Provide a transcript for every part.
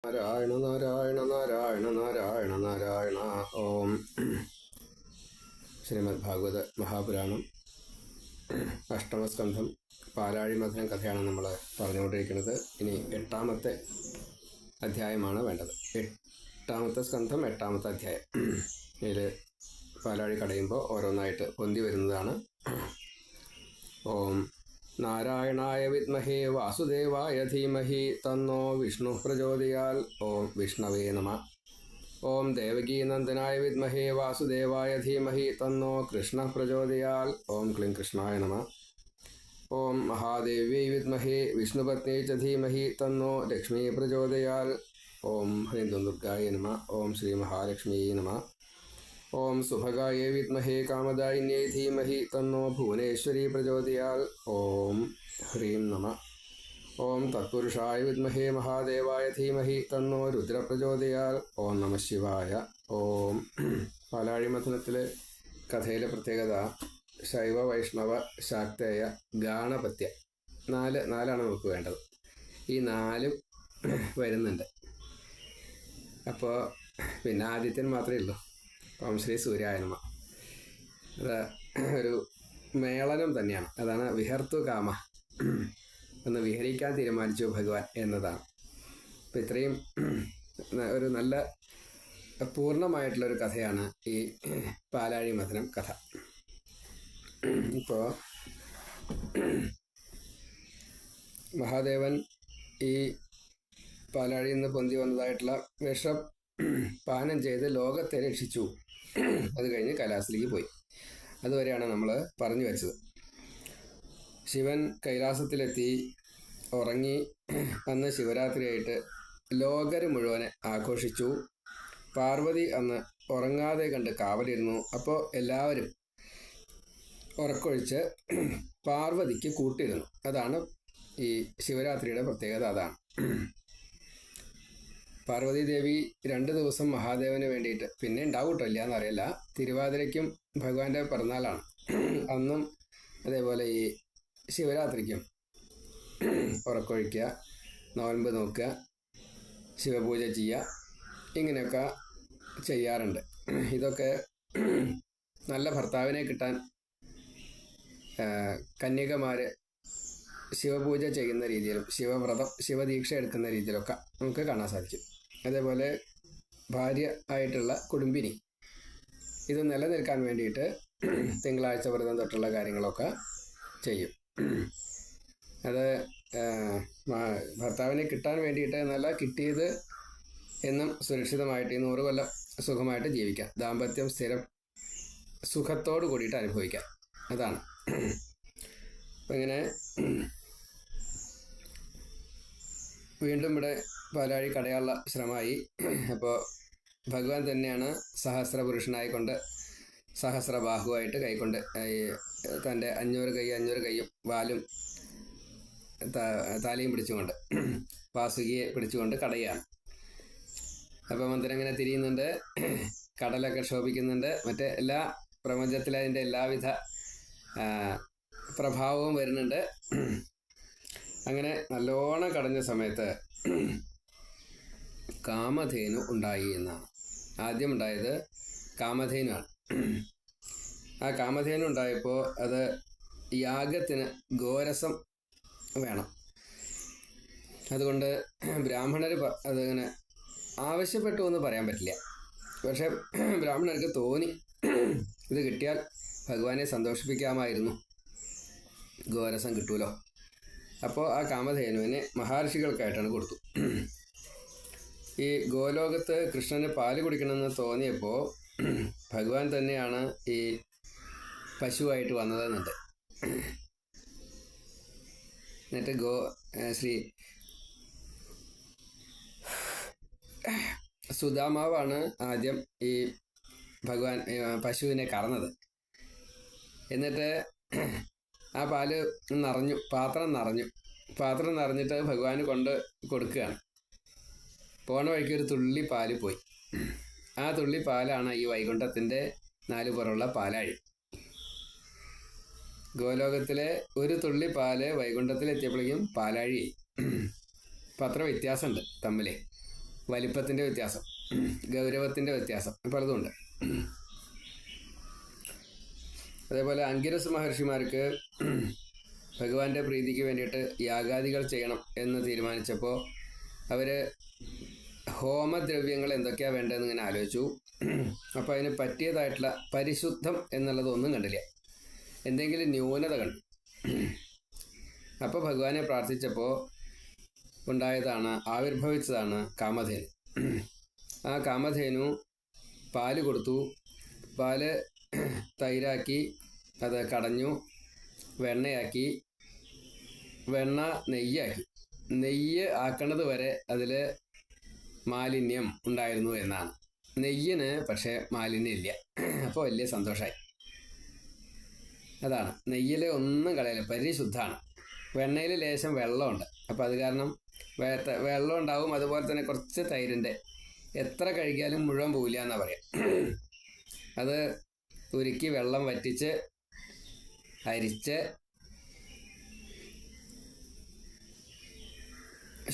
നാരായണ നാരായണ നാരായണ നാരായണ നാരായണ. ഓം. ശ്രീമദ് ഭാഗവത മഹാപുരാണം അഷ്ടമസ്കന്ധം പാലാഴി മഥനം കഥയാണ് നമ്മൾ പറഞ്ഞുകൊണ്ടിരിക്കുന്നത്. ഇനി 8ാമത്തെ അധ്യായമാണ് വേണ്ടത്. 8ാമത്തെ സ്കന്ധം 8ാമത്തെ അധ്യായം. ഇതിൽ പാലാഴി കടയുമ്പോൾ ഓരോന്നായിട്ട് പൊന്തി വരുന്നതാണ്. ഓം നാരായണായ വിദ്മഹേ വാസുദേവായ ധീമഹി തന്നോ വിഷ്ണു പ്രചോദയാൽ. ഓം വിഷ്ണവേ നമ. ഓം ദേവകീനന്ദനായ വിദ്മഹേ വാസുദേവായ ധീമഹി തന്നോ കൃഷ്ണ പ്രചോദയാൽ. ഓം ക്ലീം കൃഷ്ണായ നമ. ഓം മഹാദേവ്യൈ വിദ്മഹേ വിഷ്ണുപത്നീ ച ധീമഹി തന്നോ ലക്ഷ്മീ പ്രചോദയാൽ. ഓം ഹ്രീം ദുർഗായ നമ. ഓം ശ്രീ മഹാലക്ഷ്മിയൈ നമ. ഓം സുഭഗായൈ വിദ്മഹേ കാമദായിന്യൈ ധീമഹി തന്നോ ഭുവനേശ്വരീ പ്രചോദയാൽ. ഓം ഹ്രീം നമ. ഓം തത്പുരുഷായ വിദ്മഹേ മഹാദേവായ ധീമഹി തന്നോ രുദ്ര പ്രചോദയാൽ. ഓം നമ ശിവായ. ഓം. പാലാഴി മഥനത്തിലെ കഥയിലെ പ്രത്യേകത ശൈവ വൈഷ്ണവ ശാക്തേയ ഗാണപത്യ നാലാണ് നമുക്ക് വേണ്ടത്. ഈ 4 വരുന്നുണ്ട്. അപ്പോൾ പിന്നെ ആദിത്യൻ മാത്രമേ ഉള്ളൂ. ഓം ശ്രീ സൂര്യായ നമ. അത് ഒരു മേളനം തന്നെയാണ്. അതാണ് വിഹർത്തു കാമ, ഒന്ന് വിഹരിക്കാൻ തീരുമാനിച്ചു ഭഗവാൻ എന്നതാണ്. അപ്പം ഇത്രയും ഒരു നല്ല പൂർണ്ണമായിട്ടുള്ളൊരു കഥയാണ് ഈ പാലാഴി മഥനം കഥ. ഇപ്പോൾ മഹാദേവൻ ഈ പാലാഴിയിൽ നിന്ന് പൊന്തി വന്നതായിട്ടുള്ള വിഷം പാനം ചെയ്ത് ലോകത്തെ രക്ഷിച്ചു. അത് കഴിഞ്ഞ് കൈലാസത്തിലേക്ക് പോയി. അതുവരെയാണ് നമ്മൾ പറഞ്ഞു വെച്ചത്. ശിവൻ കൈലാസത്തിലെത്തി ഉറങ്ങി. അന്ന് ശിവരാത്രിയായിട്ട് ലോകര് മുഴുവനെ ആഘോഷിച്ചു. പാർവതി അന്ന് ഉറങ്ങാതെ കണ്ട് കാവലിരുന്നു. അപ്പോൾ എല്ലാവരും ഉറക്കൊഴിച്ച് പാർവതിക്ക് കൂട്ടിരുന്നു. അതാണ് ഈ ശിവരാത്രിയുടെ പ്രത്യേകത. അതാണ് പാർവതി ദേവി 2 ദിവസം മഹാദേവന് വേണ്ടിയിട്ട്, പിന്നെ ഉണ്ടാവൂട്ടോ ഇല്ല എന്നറിയില്ല, തിരുവാതിരയ്ക്കും ഭഗവാന്റെ പിറന്നാളാണ് അന്നും അതേപോലെ ഈ ശിവരാത്രിക്കും ഉറക്കൊഴിക്കുക, നോൻപ് നോക്കുക, ശിവപൂജ ചെയ്യുക, ഇങ്ങനെയൊക്കെ ചെയ്യാറുണ്ട്. ഇതൊക്കെ നല്ല ഭർത്താവിനെ കിട്ടാൻ കന്യകമാർ ശിവപൂജ ചെയ്യുന്ന രീതിയിലും ശിവവ്രതം ശിവദീക്ഷ എടുക്കുന്ന രീതിയിലൊക്കെ നമുക്ക് കാണാൻ സാധിക്കും. അതേപോലെ ഭാര്യ ആയിട്ടുള്ള കുടുംബിനി ഇത് നിലനിൽക്കാൻ വേണ്ടിയിട്ട് തിങ്കളാഴ്ച വ്രതം തൊട്ടുള്ള കാര്യങ്ങളൊക്കെ ചെയ്യും. അത് ഭർത്താവിനെ കിട്ടാൻ വേണ്ടിയിട്ട് എന്നല്ല, കിട്ടിയത് എന്നും സുരക്ഷിതമായിട്ട് ഈ 100 കൊല്ലം സുഖമായിട്ട് ജീവിക്കാം, ദാമ്പത്യം സ്ഥിരം സുഖത്തോട് കൂടിയിട്ട് അനുഭവിക്കാം. അതാണ്. അപ്പം ഇങ്ങനെ വീണ്ടും ഇവിടെ പാലാഴി കടയാനുള്ള ശ്രമമായി. അപ്പോൾ ഭഗവാൻ തന്നെയാണ് സഹസ്രപുരുഷനായിക്കൊണ്ട് സഹസ്രബാഹുവായിട്ട് കൈക്കൊണ്ട് തൻ്റെ 500 കൈയും വാലും താലിയും പിടിച്ചുകൊണ്ട് വാസുകിയെ പിടിച്ചുകൊണ്ട് കടയാണ്. അപ്പോൾ മന്ദിരം ഇങ്ങനെ തിരിയുന്നുണ്ട്, കടലൊക്കെ ശോഭിക്കുന്നുണ്ട്, മറ്റേ എല്ലാ പ്രപഞ്ചത്തിലെ അതിൻ്റെ എല്ലാവിധ പ്രഭാവവും വരുന്നുണ്ട്. അങ്ങനെ നല്ലോണം കടഞ്ഞ സമയത്ത് കാമധേനു ഉണ്ടായി എന്നാണ്. ആദ്യം ഉണ്ടായത് കാമധേനുവാണ്. ആ കാമധേനു ഉണ്ടായപ്പോൾ അത് യാഗത്തിന് ഗോരസം വേണം. അതുകൊണ്ട് ബ്രാഹ്മണർ അതിങ്ങനെ ആവശ്യപ്പെട്ടു എന്ന് പറയാൻ പറ്റില്ല. പക്ഷെ ബ്രാഹ്മണർക്ക് തോന്നി ഇത് കിട്ടിയാൽ ഭഗവാനെ സന്തോഷിപ്പിക്കാമായിരുന്നു, ഗോരസം കിട്ടൂലോ. അപ്പോൾ ആ കാമധേനുവിനെ മഹർഷികൾക്കായിട്ടാണ് കൊടുത്തു. ഈ ഗോലോകത്ത് കൃഷ്ണന് പാല് കുടിക്കണമെന്ന് തോന്നിയപ്പോൾ ഭഗവാൻ തന്നെയാണ് ഈ പശുവായിട്ട് വന്നതെന്നുണ്ട്. എന്നിട്ട് ശ്രീ സുദാമാവാണ് ആദ്യം ഈ ഭഗവാൻ പശുവിനെ കറന്നത്. എന്നിട്ട് ആ പാല് നിറഞ്ഞു, പാത്രം നിറഞ്ഞിട്ട് ഭഗവാന് കൊണ്ട് കൊടുക്കുകയാണ്. പോണ വഴിക്ക് ഒരു തുള്ളി പാല് പോയി. ആ തുള്ളി പാലാണ് ഈ വൈകുണ്ഠത്തിൻ്റെ 4 പുറമുള്ള പാലാഴി. ഗോലോകത്തിലെ ഒരു തുള്ളി പാല് വൈകുണ്ഠത്തിലെത്തിയപ്പോഴേക്കും പാലാഴി. അപ്പം അത്ര വ്യത്യാസമുണ്ട് തമ്മിൽ. വലിപ്പത്തിൻ്റെ വ്യത്യാസം, ഗൗരവത്തിൻ്റെ വ്യത്യാസം പലതുമുണ്ട്. അതേപോലെ അങ്കിരസ് മഹർഷിമാർക്ക് ഭഗവാന്റെ പ്രീതിക്ക് വേണ്ടിയിട്ട് യാഗാദികൾ ചെയ്യണം എന്ന് തീരുമാനിച്ചപ്പോൾ അവർ ഹോമദ്രവ്യങ്ങൾ എന്തൊക്കെയാണ് വേണ്ടതെന്ന് ഇങ്ങനെ ആലോചിച്ചു. അപ്പോൾ അതിന് പറ്റിയതായിട്ടുള്ള പരിശുദ്ധം എന്നുള്ളതൊന്നും കണ്ടില്ല, എന്തെങ്കിലും ന്യൂനത കണ്ടു. അപ്പോൾ ഭഗവാനെ പ്രാർത്ഥിച്ചപ്പോൾ ആവിർഭവിച്ചതാണ് കാമധേനു. ആ കാമധേനു പാല് കൊടുത്തു. പാല് തൈരാക്കി, അത് കടഞ്ഞു, വെണ്ണയാക്കി, വെണ്ണ നെയ്യാക്കി. നെയ്യ് ആക്കണത് വരെ അതിൽ മാലിന്യം ഉണ്ടായിരുന്നു എന്നാണ്. നെയ്യിന് പക്ഷേ മാലിന്യം ഇല്ല. അപ്പോൾ വലിയ സന്തോഷമായി. അതാണ്, നെയ്യിൽ ഒന്നും കളയില്ല, പരിശുദ്ധമാണ്. വെണ്ണയിൽ ലേശം വെള്ളമുണ്ട്, അപ്പോൾ അത് കാരണം വെള്ളം ഉണ്ടാവും. അതുപോലെ തന്നെ കുറച്ച് തൈരിൻ്റെ എത്ര കഴിക്കാലും മുഴുവൻ പോവില്ല എന്നാണ് പറയാം. അത് ഉരുക്കി വെള്ളം വറ്റിച്ച് അരിച്ച്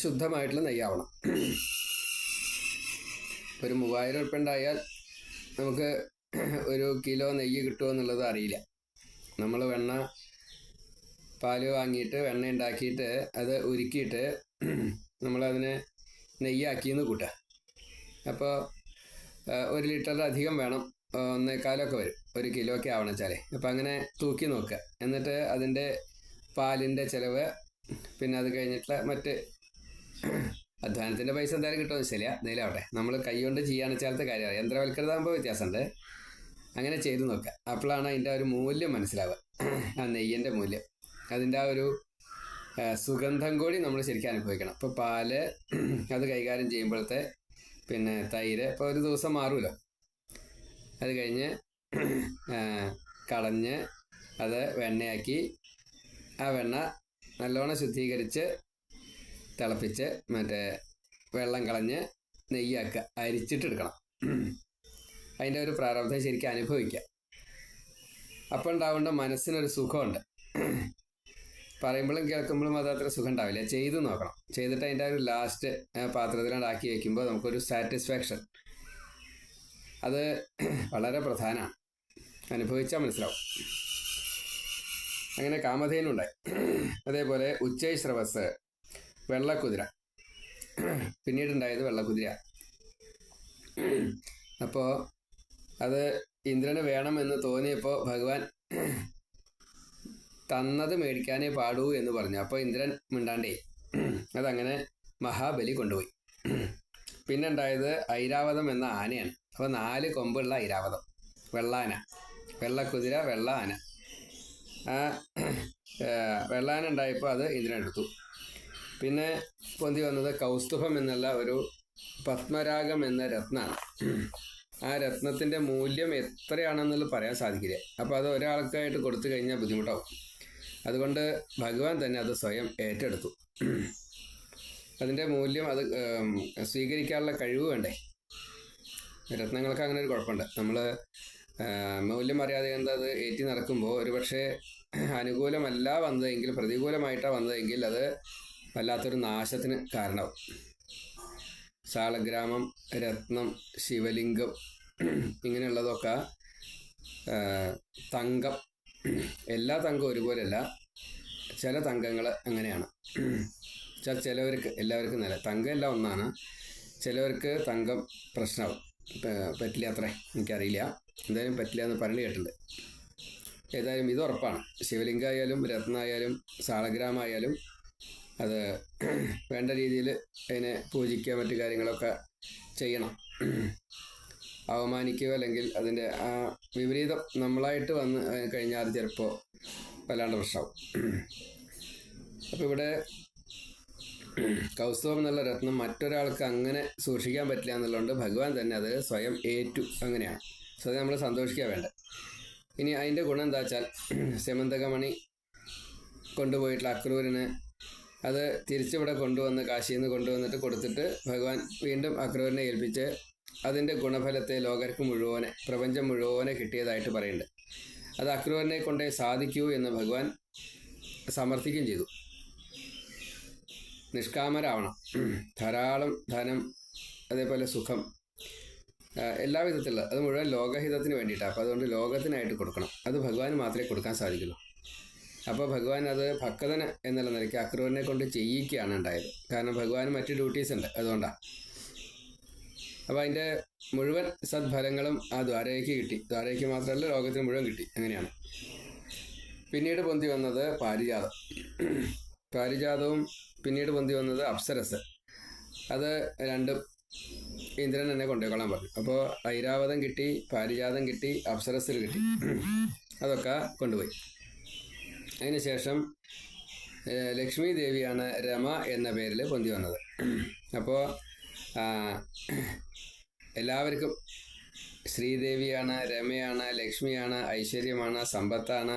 ശുദ്ധമായിട്ടുള്ള നെയ്യാവണം. ഒരു 3000 ഉറുപ്പ്യ ഉണ്ടായാൽ നമുക്ക് 1 കിലോ നെയ്യ് കിട്ടുമോ എന്നുള്ളത് അറിയില്ല. നമ്മൾ പാല് വാങ്ങിയിട്ട് വെണ്ണ ഉണ്ടാക്കിയിട്ട് അത് ഉരുക്കിയിട്ട് നമ്മളതിനെ നെയ്യാക്കിയെന്ന് കൂട്ടുക. അപ്പോൾ 1 ലിറ്ററിലധികം വേണം, 1.25 വരും 1 കിലോയ്ക്ക് ആവണം വെച്ചാൽ. അപ്പോൾ അങ്ങനെ തൂക്കി നോക്കുക. എന്നിട്ട് അതിൻ്റെ പാലിൻ്റെ ചിലവ്, പിന്നെ അത് കഴിഞ്ഞിട്ടുള്ള മറ്റ് അധ്വാനത്തിൻ്റെ പൈസ എന്തായാലും കിട്ടുമെന്ന് വെച്ചാൽ എന്തെങ്കിലും ആവട്ടെ, നമ്മൾ കൈകൊണ്ട് ചെയ്യാന്ന് വെച്ചാലത്തെ കാര്യമാണ്. യന്ത്രവൽകൃതമാകുമ്പോൾ വ്യത്യാസമുണ്ട്. അങ്ങനെ ചെയ്ത് നോക്കുക. അപ്പോഴാണ് അതിൻ്റെ ഒരു മൂല്യം മനസ്സിലാവുക, ആ നെയ്യിൻ്റെ മൂല്യം. അതിൻ്റെ ആ ഒരു സുഗന്ധം കൂടി നമ്മൾ ശരിക്കും അനുഭവിക്കണം. ഇപ്പോൾ പാല് അത് കൈകാര്യം ചെയ്യുമ്പോഴത്തെ പിന്നെ തൈര് ഇപ്പോൾ ഒരു ദിവസം മാറുമല്ലോ. അത് കഴിഞ്ഞ് കളഞ്ഞ് അത് വെണ്ണയാക്കി, ആ വെണ്ണ നല്ലോണം ശുദ്ധീകരിച്ച് തിളപ്പിച്ച് വെള്ളം കളഞ്ഞ് നെയ്യാക്കുക, അരിച്ചിട്ടെടുക്കണം. അതിൻ്റെ ഒരു പ്രാരബ്ധം ശരിക്കും അനുഭവിക്കുക. അപ്പം ഉണ്ടാവേണ്ട മനസ്സിനൊരു സുഖമുണ്ട്. പറയുമ്പോഴും കേൾക്കുമ്പോഴും അതത്ര സുഖം ഉണ്ടാവില്ല. ചെയ്ത് നോക്കണം. ചെയ്തിട്ട് അതിൻ്റെ ഒരു ലാസ്റ്റ് പാത്രത്തിലാക്കി വയ്ക്കുമ്പോൾ നമുക്കൊരു സാറ്റിസ്ഫാക്ഷൻ, അത് വളരെ പ്രധാനമാണ്. അനുഭവിച്ചാൽ മനസ്സിലാവും. അങ്ങനെ കാമധേനുണ്ടായി. അതേപോലെ ഉച്ചൈശ്രവസ്, വെള്ളക്കുതിര. പിന്നീടുണ്ടായത് വെള്ളക്കുതിര. അപ്പോൾ അത് ഇന്ദ്രന് വേണമെന്ന് തോന്നിയപ്പോൾ ഭഗവാൻ തന്നത് മേടിക്കാനേ പാടൂ എന്ന് പറഞ്ഞു. അപ്പോൾ ഇന്ദ്രൻ മിണ്ടാണ്ടേ അതങ്ങനെ മഹാബലി കൊണ്ടുപോയി. പിന്നെ ഉണ്ടായത് ഐരാവതം എന്ന ആനയാണ്. അപ്പോൾ 4 കൊമ്പുള്ള ഐരാവതം, വെള്ളാന. വെള്ളക്കുതിര, വെള്ള ആന. ആ വെള്ളാന ഉണ്ടായപ്പോൾ അത് ഇന്ദ്രൻ എടുത്തു. പിന്നെ പൊന്തി വന്നത് കൗസ്തുഭം എന്നുള്ള ഒരു പത്മരാഗം എന്ന രത്നമാണ്. ആ രത്നത്തിൻ്റെ മൂല്യം എത്രയാണെന്നുള്ളത് പറയാൻ സാധിക്കില്ല. അപ്പോൾ അത് ഒരാൾക്കായിട്ട് കൊടുത്തു കഴിഞ്ഞാൽ ബുദ്ധിമുട്ടാവും. അതുകൊണ്ട് ഭഗവാൻ തന്നെ അത് സ്വയം ഏറ്റെടുത്തു. അതിൻ്റെ മൂല്യം, അത് സ്വീകരിക്കാനുള്ള കഴിവ് വേണ്ടേ. രത്നങ്ങൾക്ക് അങ്ങനെ ഒരു കുഴപ്പമുണ്ട്. നമ്മൾ മൂല്യം അറിയാതെ അത് ഏറ്റി നടക്കുമ്പോൾ ഒരുപക്ഷെ അനുകൂലമല്ല വന്നതെങ്കിൽ, പ്രതികൂലമായിട്ടാണ് വന്നതെങ്കിൽ അത് വല്ലാത്തൊരു നാശത്തിന് കാരണമാവും. സാളഗ്രാമം, രത്നം, ശിവലിംഗം ഇങ്ങനെയുള്ളതൊക്കെ, തങ്കം, എല്ലാ തങ്കവും ഒരുപോലെയല്ല. ചില തങ്കങ്ങൾ അങ്ങനെയാണ്. ചിലവർക്ക്, എല്ലാവർക്കും നില തങ്കം എല്ലാം ഒന്നാണ്. ചിലവർക്ക് തങ്കം പ്രശ്നമാവും, പറ്റില്ല. അത്രേ എനിക്കറിയില്ല, എന്തായാലും പറ്റില്ല എന്ന് പറഞ്ഞു കേട്ടിട്ടുണ്ട്. ഏതായാലും ഇത് ഉറപ്പാണ്, ശിവലിംഗമായാലും രത്നമായാലും സാളഗ്രാമായാലും അത് വേണ്ട രീതിയിൽ അതിനെ പൂജിക്കുക, മറ്റു കാര്യങ്ങളൊക്കെ ചെയ്യണം. അവമാനിക്കുക അല്ലെങ്കിൽ അതിൻ്റെ ആ വിപരീതം നമ്മളായിട്ട് വന്ന് കഴിഞ്ഞാൽ അത് ചിലപ്പോൾ വല്ലാണ്ട് പ്രശ്നമാവും. അപ്പോൾ ഇവിടെ കൗസ്തുഭം എന്നുള്ള രത്നം മറ്റൊരാൾക്ക് അങ്ങനെ സൂക്ഷിക്കാൻ പറ്റില്ല എന്നുള്ളതുകൊണ്ട് ഭഗവാൻ തന്നെ അത് സ്വയം ഏറ്റു. അങ്ങനെയാണ്. സോ അത് നമ്മൾ സന്തോഷിക്കുക വേണ്ടത്. ഇനി അതിൻ്റെ ഗുണം എന്താ വെച്ചാൽ, സെമന്തകമണി കൊണ്ടുപോയിട്ടുള്ള അക്രൂരന് അത് തിരിച്ചിവിടെ കൊണ്ടുവന്ന്, കാശിയിൽ നിന്ന് കൊണ്ടുവന്നിട്ട് കൊടുത്തിട്ട് ഭഗവാൻ വീണ്ടും അക്രൂരനെ ഏൽപ്പിച്ച് അതിൻ്റെ ഗുണഫലത്തെ ലോകർക്ക് മുഴുവനെ, പ്രപഞ്ചം മുഴുവനെ കിട്ടിയതായിട്ട് പറയുന്നുണ്ട്. അത് അക്രൂരനെ കൊണ്ടേ സാധിക്കൂ എന്ന് ഭഗവാൻ സമർത്ഥിക്കുകയും ചെയ്തു. നിഷ്കാമരാവണം, ധാരാളം ധനം അതേപോലെ സുഖം, എല്ലാ വിധത്തിലുള്ള അത് മുഴുവൻ ലോകഹിതത്തിന് വേണ്ടിയിട്ടാണ്. അപ്പോൾ അതുകൊണ്ട് ലോകത്തിനായിട്ട് കൊടുക്കണം. അത് ഭഗവാന് മാത്രമേ കൊടുക്കാൻ സാധിക്കുള്ളൂ. അപ്പോൾ ഭഗവാൻ അത് ഭക്തന് എന്നുള്ള നിലയ്ക്ക് അക്രൂരനെ കൊണ്ട് ചെയ്യിക്കുകയാണ് ഉണ്ടായത്. കാരണം ഭഗവാന് മറ്റ് ഡ്യൂട്ടീസ് ഉണ്ട്, അതുകൊണ്ടാണ്. അപ്പോൾ അതിൻ്റെ മുഴുവൻ സദ്ഫലങ്ങളും ആ ദ്വാരകയ്ക്ക് കിട്ടി. ദ്വാരകയ്ക്ക് മാത്രമല്ല, ലോകത്തിന് മുഴുവൻ കിട്ടി. അങ്ങനെയാണ്. പിന്നീട് പൊന്തി വന്നത് പാരിജാതം. പാരിജാതവും പിന്നീട് പൊന്തി വന്നത് അപ്സരസ്. അത് രണ്ടും ഇന്ദ്രൻ എന്നെ കൊണ്ടുപോയിക്കൊള്ളാൻ പറഞ്ഞു. അപ്പോൾ ഐരാവതം കിട്ടി, പാരിജാതം കിട്ടി, അപ്സരസിൽ കിട്ടി. അതൊക്കെ കൊണ്ടുപോയി. അതിനുശേഷം ലക്ഷ്മി ദേവിയാണ് രമ എന്ന പേരിൽ പൊന്തി വന്നത്. അപ്പോൾ എല്ലാവർക്കും ശ്രീദേവിയാണ്, രമയാണ്, ലക്ഷ്മിയാണ്, ഐശ്വര്യമാണ്, സമ്പത്താണ്,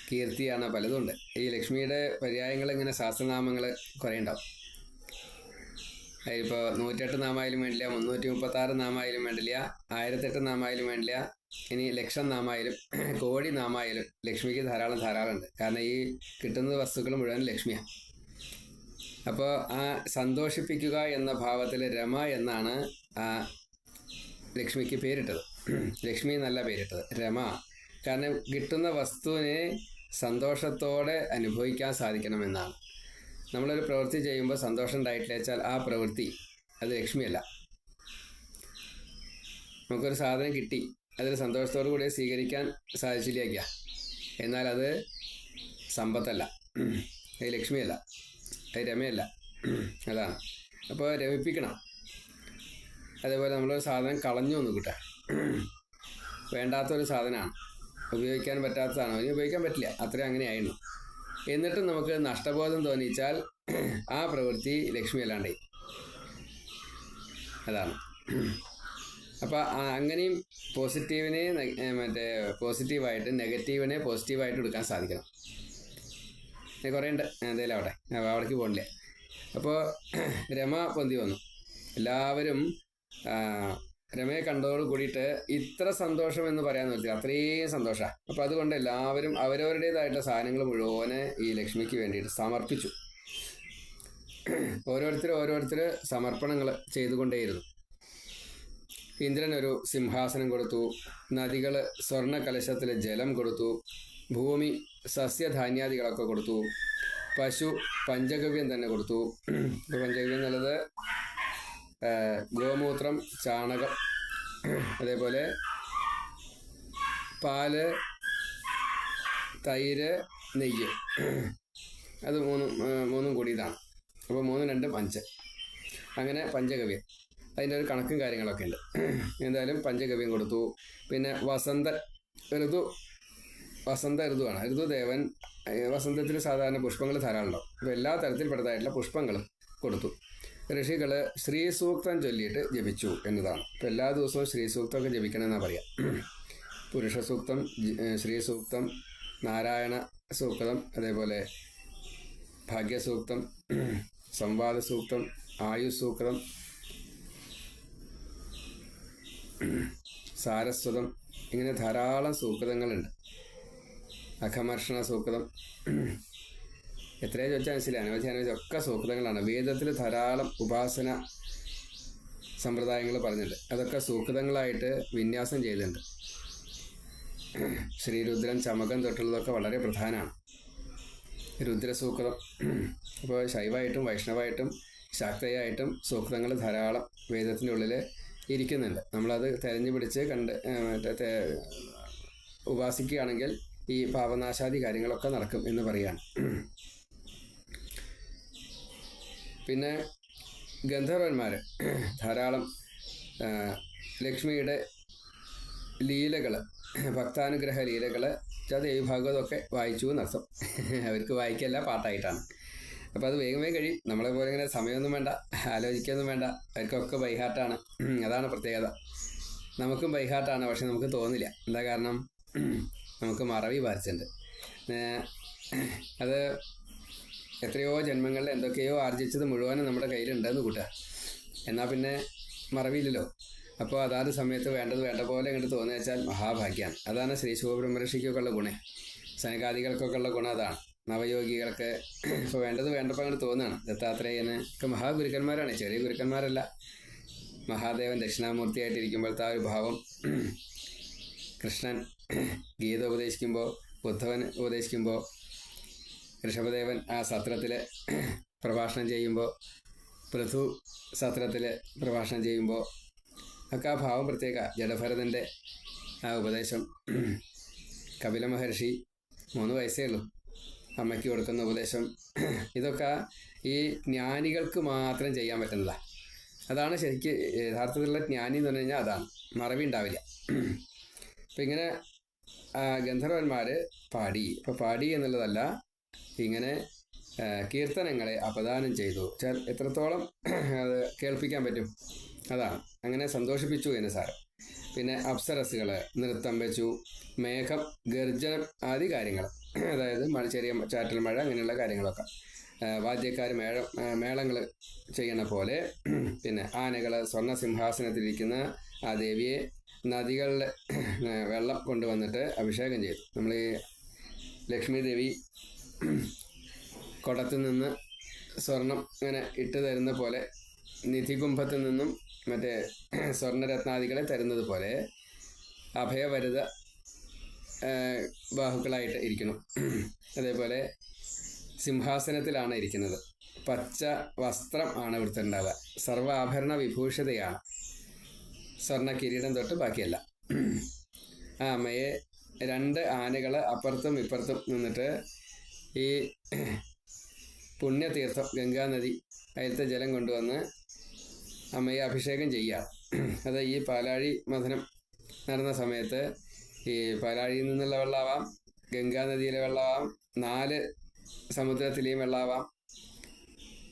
കീർത്തിയാണ്, പലതുമുണ്ട്. ഈ ലക്ഷ്മിയുടെ പര്യായങ്ങൾ ഇങ്ങനെ ശാസ്ത്രനാമങ്ങൾ കുറേ ഉണ്ടാവും. അതിലിപ്പോൾ 108 നാമായാലും വേണ്ടില്ല, 336 നാമായാലും വേണ്ടില്ല, 1008 നാമായാലും വേണ്ടില്ല, ഇനി ലക്ഷം നാമായാലും കോടി നാമായാലും ലക്ഷ്മിക്ക് ധാരാളം ഉണ്ട്. കാരണം ഈ കിട്ടുന്ന വസ്തുക്കൾ മുഴുവൻ ലക്ഷ്മിയാണ്. അപ്പോൾ ആ സന്തോഷിപ്പിക്കുക എന്ന ഭാവത്തിൽ രമ എന്നാണ് ആ ലക്ഷ്മിക്ക് പേരിട്ടത്. ലക്ഷ്മി എന്നല്ല പേരിട്ടത്, രമ. കാരണം കിട്ടുന്ന വസ്തുവിനെ സന്തോഷത്തോടെ അനുഭവിക്കാൻ സാധിക്കണമെന്നാണ്. നമ്മളൊരു പ്രവൃത്തി ചെയ്യുമ്പോൾ സന്തോഷം ഉണ്ടായിട്ടില്ല വെച്ചാൽ ആ പ്രവൃത്തി അത് ലക്ഷ്മിയല്ല. നമുക്കൊരു സാധനം കിട്ടി, അതിൽ സന്തോഷത്തോടു കൂടി സ്വീകരിക്കാൻ സാധിച്ചില്ല, എന്നാൽ അത് സമ്പത്തല്ല, അത് ലക്ഷ്മിയല്ല, അത് രമയല്ല. അതാണ്. അപ്പോൾ രമിപ്പിക്കണം. അതേപോലെ നമ്മളൊരു സാധനം കളഞ്ഞു എന്ന് കൂട്ടാ, വേണ്ടാത്തൊരു സാധനമാണ്, ഉപയോഗിക്കാൻ പറ്റാത്തതാണ്, അതിന് ഉപയോഗിക്കാൻ പറ്റില്ല, അത്രയും അങ്ങനെയായിരുന്നു. എന്നിട്ടും നമുക്ക് നഷ്ടബോധം തോന്നിച്ചാൽ ആ പ്രവൃത്തി ലക്ഷ്മി അല്ലാണ്ടായി. അതാണ്. അപ്പോൾ അങ്ങനെയും പോസിറ്റീവിനെ പോസിറ്റീവായിട്ട്, നെഗറ്റീവിനെ പോസിറ്റീവായിട്ട് എടുക്കാൻ സാധിക്കണം. കുറേ ഉണ്ട് എന്തായാലും അവിടേക്ക് പോകണില്ല. അപ്പോൾ രമ പൊന്തി വന്നു. എല്ലാവരും രമയെ കണ്ടതോട് കൂടിയിട്ട് ഇത്ര സന്തോഷം എന്ന് പറയാൻ നിർത്തി, അത്രയും സന്തോഷമാണ്. അപ്പോൾ അതുകൊണ്ട് എല്ലാവരും അവരവരുടേതായിട്ടുള്ള സാധനങ്ങൾ മുഴുവനെ ഈ ലക്ഷ്മിക്ക് വേണ്ടിയിട്ട് സമർപ്പിച്ചു. ഓരോരുത്തർ സമർപ്പണങ്ങൾ ചെയ്തുകൊണ്ടേയിരുന്നു. ഇന്ദ്രൻ ഒരു സിംഹാസനം കൊടുത്തു, നദികൾ സ്വർണ്ണ കലശത്തിൽ ജലം കൊടുത്തു, ഭൂമി സസ്യധാന്യാദികളൊക്കെ കൊടുത്തു, പശു പഞ്ചഗവ്യം തന്നെ കൊടുത്തു. പഞ്ചഗവ്യം എന്നുള്ളത് ഗോമൂത്രം, ചാണകം, അതേപോലെ പാല്, തൈര്, നെയ്യ്, അത് മൂന്നും കൂടിയതാണ്. അപ്പോൾ 3, 2, 5 അങ്ങനെ പഞ്ചഗവ്യം. അതിൻ്റെ ഒരു കണക്കും കാര്യങ്ങളൊക്കെ ഉണ്ട്. എന്തായാലും പഞ്ചഗവ്യം കൊടുത്തു. പിന്നെ വസന്ത ഋതുവാണ്. ഋതുദേവൻ വസന്തത്തിൽ സാധാരണ പുഷ്പങ്ങൾ ധാരാളം ഉണ്ടാവും. അപ്പോൾ എല്ലാ തരത്തിൽപ്പെട്ടതായിട്ടുള്ള പുഷ്പങ്ങളും കൊടുത്തു. ഋഷികൾ ശ്രീസൂക്തം ചൊല്ലിയിട്ട് ജപിച്ചു എന്നതാണ്. ഇപ്പോൾ എല്ലാ ദിവസവും ശ്രീസൂക്തമൊക്കെ ജപിക്കണമെന്നാണ് പറയുക. പുരുഷ സൂക്തം, ശ്രീസൂക്തം, നാരായണ സൂക്തം, അതേപോലെ ഭാഗ്യസൂക്തം, സംവാദ സൂക്തം, ആയുസൂക്തം, സാരസ്വതം, ഇങ്ങനെ ധാരാളം സൂക്തങ്ങളുണ്ട്. അഖമർഷണ സൂക്തം, എത്രയോ ചോദിച്ചാൽ മനസ്സിലായി, ഒക്കെ സൂക്തങ്ങളാണ്. വേദത്തിൽ ധാരാളം ഉപാസന സമ്പ്രദായങ്ങൾ പറഞ്ഞിട്ടുണ്ട്. അതൊക്കെ സൂക്തങ്ങളായിട്ട് വിന്യാസം ചെയ്തിട്ടുണ്ട്. ശ്രീരുദ്രൻ, ചമകം തൊട്ടുള്ളതൊക്കെ വളരെ പ്രധാനമാണ്. രുദ്രസൂക്തം. അപ്പോൾ ശൈവമായിട്ടും വൈഷ്ണവായിട്ടും ശാക്തയായിട്ടും സൂക്തങ്ങൾ ധാരാളം വേദത്തിൻ്റെ ഉള്ളിൽ ഇരിക്കുന്നുണ്ട്. നമ്മളത് തെരഞ്ഞു പിടിച്ച് ഉപാസിക്കുകയാണെങ്കിൽ ഈ പാപനാശാദി കാര്യങ്ങളൊക്കെ നടക്കും എന്ന് പറയുകയാണ്. പിന്നെ ഗന്ധർവന്മാർ ധാരാളം ലക്ഷ്മിയുടെ ലീലകൾ, ഭക്താനുഗ്രഹ ലീലകൾ, ദേവിഭാഗവതമൊക്കെ വായിച്ചു എന്നർത്ഥം. അവർക്ക് വായിക്കല്ല, പാട്ടായിട്ടാണ്. അപ്പോൾ അത് വേഗം കഴിയും. നമ്മളെ പോലെ ഇങ്ങനെ സമയമൊന്നും വേണ്ട, ആലോചിക്കൊന്നും വേണ്ട. അവർക്കൊക്കെ ബൈഹാർട്ടാണ്. അതാണ് പ്രത്യേകത. നമുക്കും ബൈഹാർട്ടാണ്, പക്ഷെ നമുക്ക് തോന്നില്ല. എന്താ കാരണം? നമുക്ക് മറവി ബാധിച്ചിട്ടുണ്ട്. അത് എത്രയോ ജന്മങ്ങളിൽ എന്തൊക്കെയോ ആർജിച്ചത് മുഴുവനും നമ്മുടെ കയ്യിലുണ്ടെന്ന് കൂട്ടുക. എന്നാൽ പിന്നെ മറവിയില്ലല്ലോ. അപ്പോൾ അതാത് സമയത്ത് വേണ്ടത് വേണ്ട പോലെ അങ്ങോട്ട് തോന്നുക വെച്ചാൽ മഹാഭാഗ്യമാണ്. അതാണ് ശ്രീ ശിവബ്രഹ്മർഷിക്കൊക്കെ ഉള്ള ഗുണം, സനകാദികൾക്കൊക്കെ ഉള്ള ഗുണം അതാണ്. നവയോഗികൾക്ക് ഇപ്പോൾ വേണ്ടത് വേണ്ടപ്പോൾ അങ്ങോട്ട് തോന്നുകയാണ്. ദത്താത്രേയന് ഒക്കെ മഹാഗുരുക്കന്മാരാണ്, ചെറിയ ഗുരുക്കന്മാരല്ല. മഹാദേവൻ ദക്ഷിണാമൂർത്തിയായിട്ടിരിക്കുമ്പോഴത്തെ ആ ഒരു ഭാവം, കൃഷ്ണൻ ഗീത ഉപദേശിക്കുമ്പോൾ, ഉദ്ധവൻ ഉപദേശിക്കുമ്പോൾ, ഋഷഭദേവൻ ആ സത്രത്തിൽ പ്രഭാഷണം ചെയ്യുമ്പോൾ, പൃഥു സത്രത്തിൽ പ്രഭാഷണം ചെയ്യുമ്പോൾ ഒക്കെ ആ ഭാവം പ്രത്യേക. ജഡഭരതൻ്റെ ആ ഉപദേശം, കപില മഹർഷി 3 വയസ്സേ ഉള്ളൂ, അമ്മയ്ക്ക് കൊടുക്കുന്ന ഉപദേശം, ഇതൊക്കെ ഈ ജ്ഞാനികൾക്ക് മാത്രം ചെയ്യാൻ പറ്റുന്നതാണ്. അതാണ് ശരിക്ക് യഥാർത്ഥത്തിലുള്ള ജ്ഞാനി എന്ന് പറഞ്ഞു കഴിഞ്ഞാൽ അതാണ്, മറവി ഉണ്ടാവില്ല. അപ്പം ഇങ്ങനെ ഗന്ധർവന്മാർ പാടി. ഇപ്പോൾ പാടി എന്നുള്ളതല്ല, ഇങ്ങനെ കീർത്തനങ്ങളെ അപദാനം ചെയ്തു. എത്രത്തോളം അത് കേൾപ്പിക്കാൻ പറ്റും, അതാണ്. അങ്ങനെ സന്തോഷിപ്പിച്ചു എന്ന് സാരം. പിന്നെ അപ്സരസുകൾ നൃത്തം വെച്ചു, മേഘം, ഗർജനം ആദി കാര്യങ്ങൾ, അതായത് ചെറിയ ചാറ്റൽ മഴ അങ്ങനെയുള്ള കാര്യങ്ങളൊക്കെ, വാദ്യക്കാർ മേളങ്ങൾ ചെയ്യണ പോലെ. പിന്നെ ആനകൾ, സ്വർണ്ണ സിംഹാസനത്തിലിരിക്കുന്ന ആ ദേവിയെ നദികളിൽ വെള്ളം കൊണ്ടുവന്നിട്ട് അഭിഷേകം ചെയ്തു. നമ്മൾ ഈ ലക്ഷ്മി ദേവി കുടത്തിൽ നിന്ന് സ്വർണം ഇങ്ങനെ ഇട്ട് തരുന്ന പോലെ, നിധികുംഭത്തിൽ നിന്നും മറ്റേ സ്വർണ്ണരത്നാദികളെ തരുന്നത് പോലെ അഭയവരുത ബാഹുക്കളായിട്ട് ഇരിക്കണം. അതേപോലെ സിംഹാസനത്തിലാണ് ഇരിക്കുന്നത്. പച്ച വസ്ത്രം ആണ് ഇവിടുത്തെ ഉണ്ടാവുക. സർവ്വ ആഭരണ വിഭൂഷിതയാണ്. സ്വർണ്ണ കിരീടം തൊട്ട് ബാക്കിയല്ല. ആ അമ്മയെ 2 ആനകൾ അപ്പുറത്തും ഇപ്പുറത്തും നിന്നിട്ട് ഈ പുണ്യതീർത്ഥം ഗംഗാനദി അതിലത്തെ ജലം കൊണ്ടുവന്ന് അമ്മയെ അഭിഷേകം ചെയ്യുക. അത് ഈ പാലാഴി മഥനം നടന്ന സമയത്ത് ഈ പാലാഴിയിൽ നിന്നുള്ള വെള്ളമാവാം, ഗംഗാനദിയിലെ വെള്ളമാവാം, 4 സമുദ്രത്തിലെയും വെള്ളമാവാം,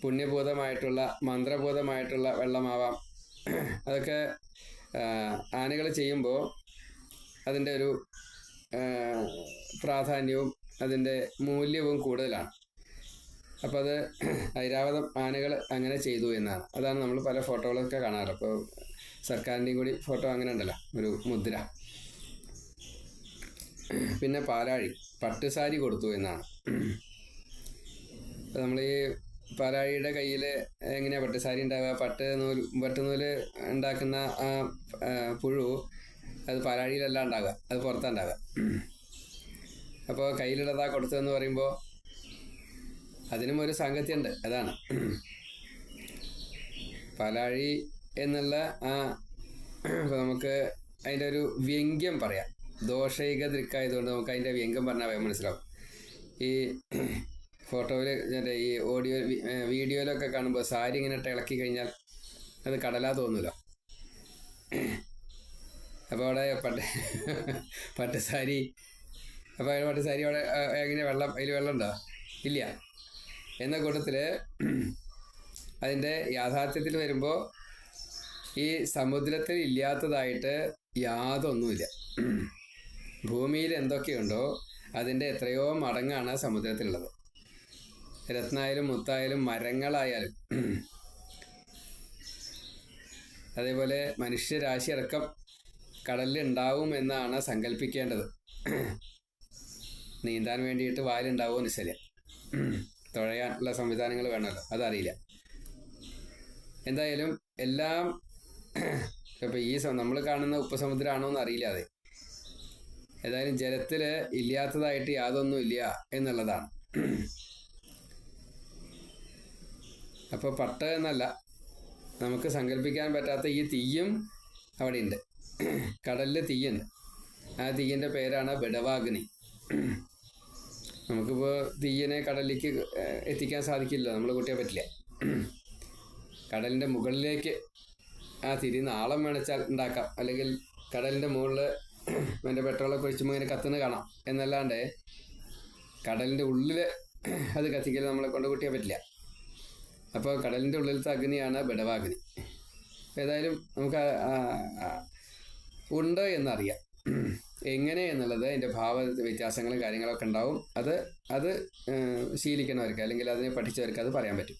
പുണ്യഭൂതമായിട്ടുള്ള മന്ത്രഭൂതമായിട്ടുള്ള വെള്ളമാവാം. അതൊക്കെ ആനകൾ ചെയ്യുമ്പോൾ അതിൻ്റെ ഒരു പ്രാധാന്യവും അതിൻ്റെ മൂല്യവും കൂടുതലാണ്. അപ്പോൾ അത് ഐരാവതം ആനകൾ അങ്ങനെ ചെയ്തു എന്നാണ്. അതാണ് നമ്മൾ പല ഫോട്ടോകളൊക്കെ കാണാറ്. അപ്പോൾ സർക്കാരിൻ്റെയും കൂടി ഫോട്ടോ അങ്ങനെ ഉണ്ടല്ലോ, ഒരു മുദ്ര. പിന്നെ പാലാഴി പട്ടുസാരി കൊടുത്തു എന്നാണ്. നമ്മൾ ഈ പാലാഴിയുടെ കയ്യിൽ എങ്ങനെയാണ് പട്ടുസാരി ഉണ്ടാവുക? പട്ടുനൂല് ഉണ്ടാക്കുന്ന ആ പുഴു അത് പാലാഴിയിലല്ല ഉണ്ടാവുക, അത് പുറത്താണ് ഉണ്ടാവുക. അപ്പോൾ കയ്യിലുള്ളതാ കൊടുത്തതെന്ന് പറയുമ്പോൾ അതിനും ഒരു സാങ്കത്യമുണ്ട്. അതാണ് പാലാഴി എന്നുള്ള ആ, നമുക്ക് അതിൻ്റെ ഒരു വ്യംഗ്യം പറയാം. ദോഷൈക ദൃക്കായതുകൊണ്ട് നമുക്ക് അതിൻ്റെ വ്യംഗ്യം പറഞ്ഞാൽ വേഗം മനസ്സിലാവും. ഈ ഫോട്ടോയിൽ ഈ വീഡിയോയിലൊക്കെ കാണുമ്പോൾ സാരി ഇങ്ങനെ ഇളക്കി കഴിഞ്ഞാൽ അത് കടലാ തോന്നൂല. അപ്പോൾ അവിടെ പട്ടുസാരി, അപ്പോൾ പട്ടുസാരി അവിടെ എങ്ങനെ അതിൽ വെള്ളം ഉണ്ടോ? ഇല്ല. എന്ന കൂട്ടത്തിൽ അതിൻ്റെ യാഥാർത്ഥ്യത്തിൽ വരുമ്പോൾ ഈ സമുദ്രത്തിൽ ഇല്ലാത്തതായിട്ട് യാതൊന്നുമില്ല. ഭൂമിയിൽ എന്തൊക്കെയുണ്ടോ അതിൻ്റെ എത്രയോ മടങ്ങാണ് സമുദ്രത്തിലുള്ളത്. രത്നായാലും മുത്തായാലും മരങ്ങളായാലും, അതേപോലെ മനുഷ്യരാശി അടക്കം കടലിൽ ഉണ്ടാവും എന്നാണ് സങ്കല്പിക്കേണ്ടത്. നീന്താൻ വേണ്ടിയിട്ട് വാലുണ്ടാവുമോ നിശ്ചയം, തുഴയാനുള്ള സംവിധാനങ്ങൾ വേണമല്ലോ, അതറിയില്ല. എന്തായാലും എല്ലാം ഇപ്പം ഈ നമ്മൾ കാണുന്ന ഉപ്പസമുദ്രമാണോ എന്ന് അറിയില്ല. അത് ഏതായാലും ജലത്തിൽ ഇല്ലാത്തതായിട്ട് യാതൊന്നും ഇല്ല എന്നുള്ളതാണ്. അപ്പോൾ പട്ട് എന്നല്ല, നമുക്ക് സങ്കല്പിക്കാൻ പറ്റാത്ത ഈ തീയും അവിടെ ഉണ്ട്. കടലിൽ തീയുണ്ട്. ആ തീയിൻ്റെ പേരാണ് ബഡവാഗ്നി. നമുക്കിപ്പോൾ തീയനെ കടലിലേക്ക് എത്തിക്കാൻ സാധിക്കില്ല, നമ്മൾ കൂട്ടിയാൽ പറ്റില്ല. കടലിൻ്റെ മുകളിലേക്ക് ആ തിരി നാളം വേണിച്ചാൽ ഉണ്ടാക്കാം, അല്ലെങ്കിൽ കടലിൻ്റെ മുകളിൽ അതിൻ്റെ പെട്രോളൊക്കെ ഒഴിച്ചുമ്പോൾ ഇങ്ങനെ കത്തുന്ന കാണാം എന്നല്ലാണ്ട് കടലിൻ്റെ ഉള്ളിൽ അത് കത്തിക്കൽ നമ്മളെ കൊണ്ട് കൂട്ടിയാൽ പറ്റില്ല. അപ്പോൾ കടലിൻ്റെ ഉള്ളിലത്തെ അഗ്നിയാണ് ബഡവാഗ്നി. ഏതായാലും നമുക്ക് ഉണ്ട് എന്നറിയാം. എങ്ങനെ എന്നുള്ളത് അതിൻ്റെ ഭാവ വ്യത്യാസങ്ങളും കാര്യങ്ങളൊക്കെ ഉണ്ടാവും. അത് ശീലിക്കണവർക്ക് അല്ലെങ്കിൽ അതിനെ പഠിച്ചവർക്ക് അത് പറയാൻ പറ്റും.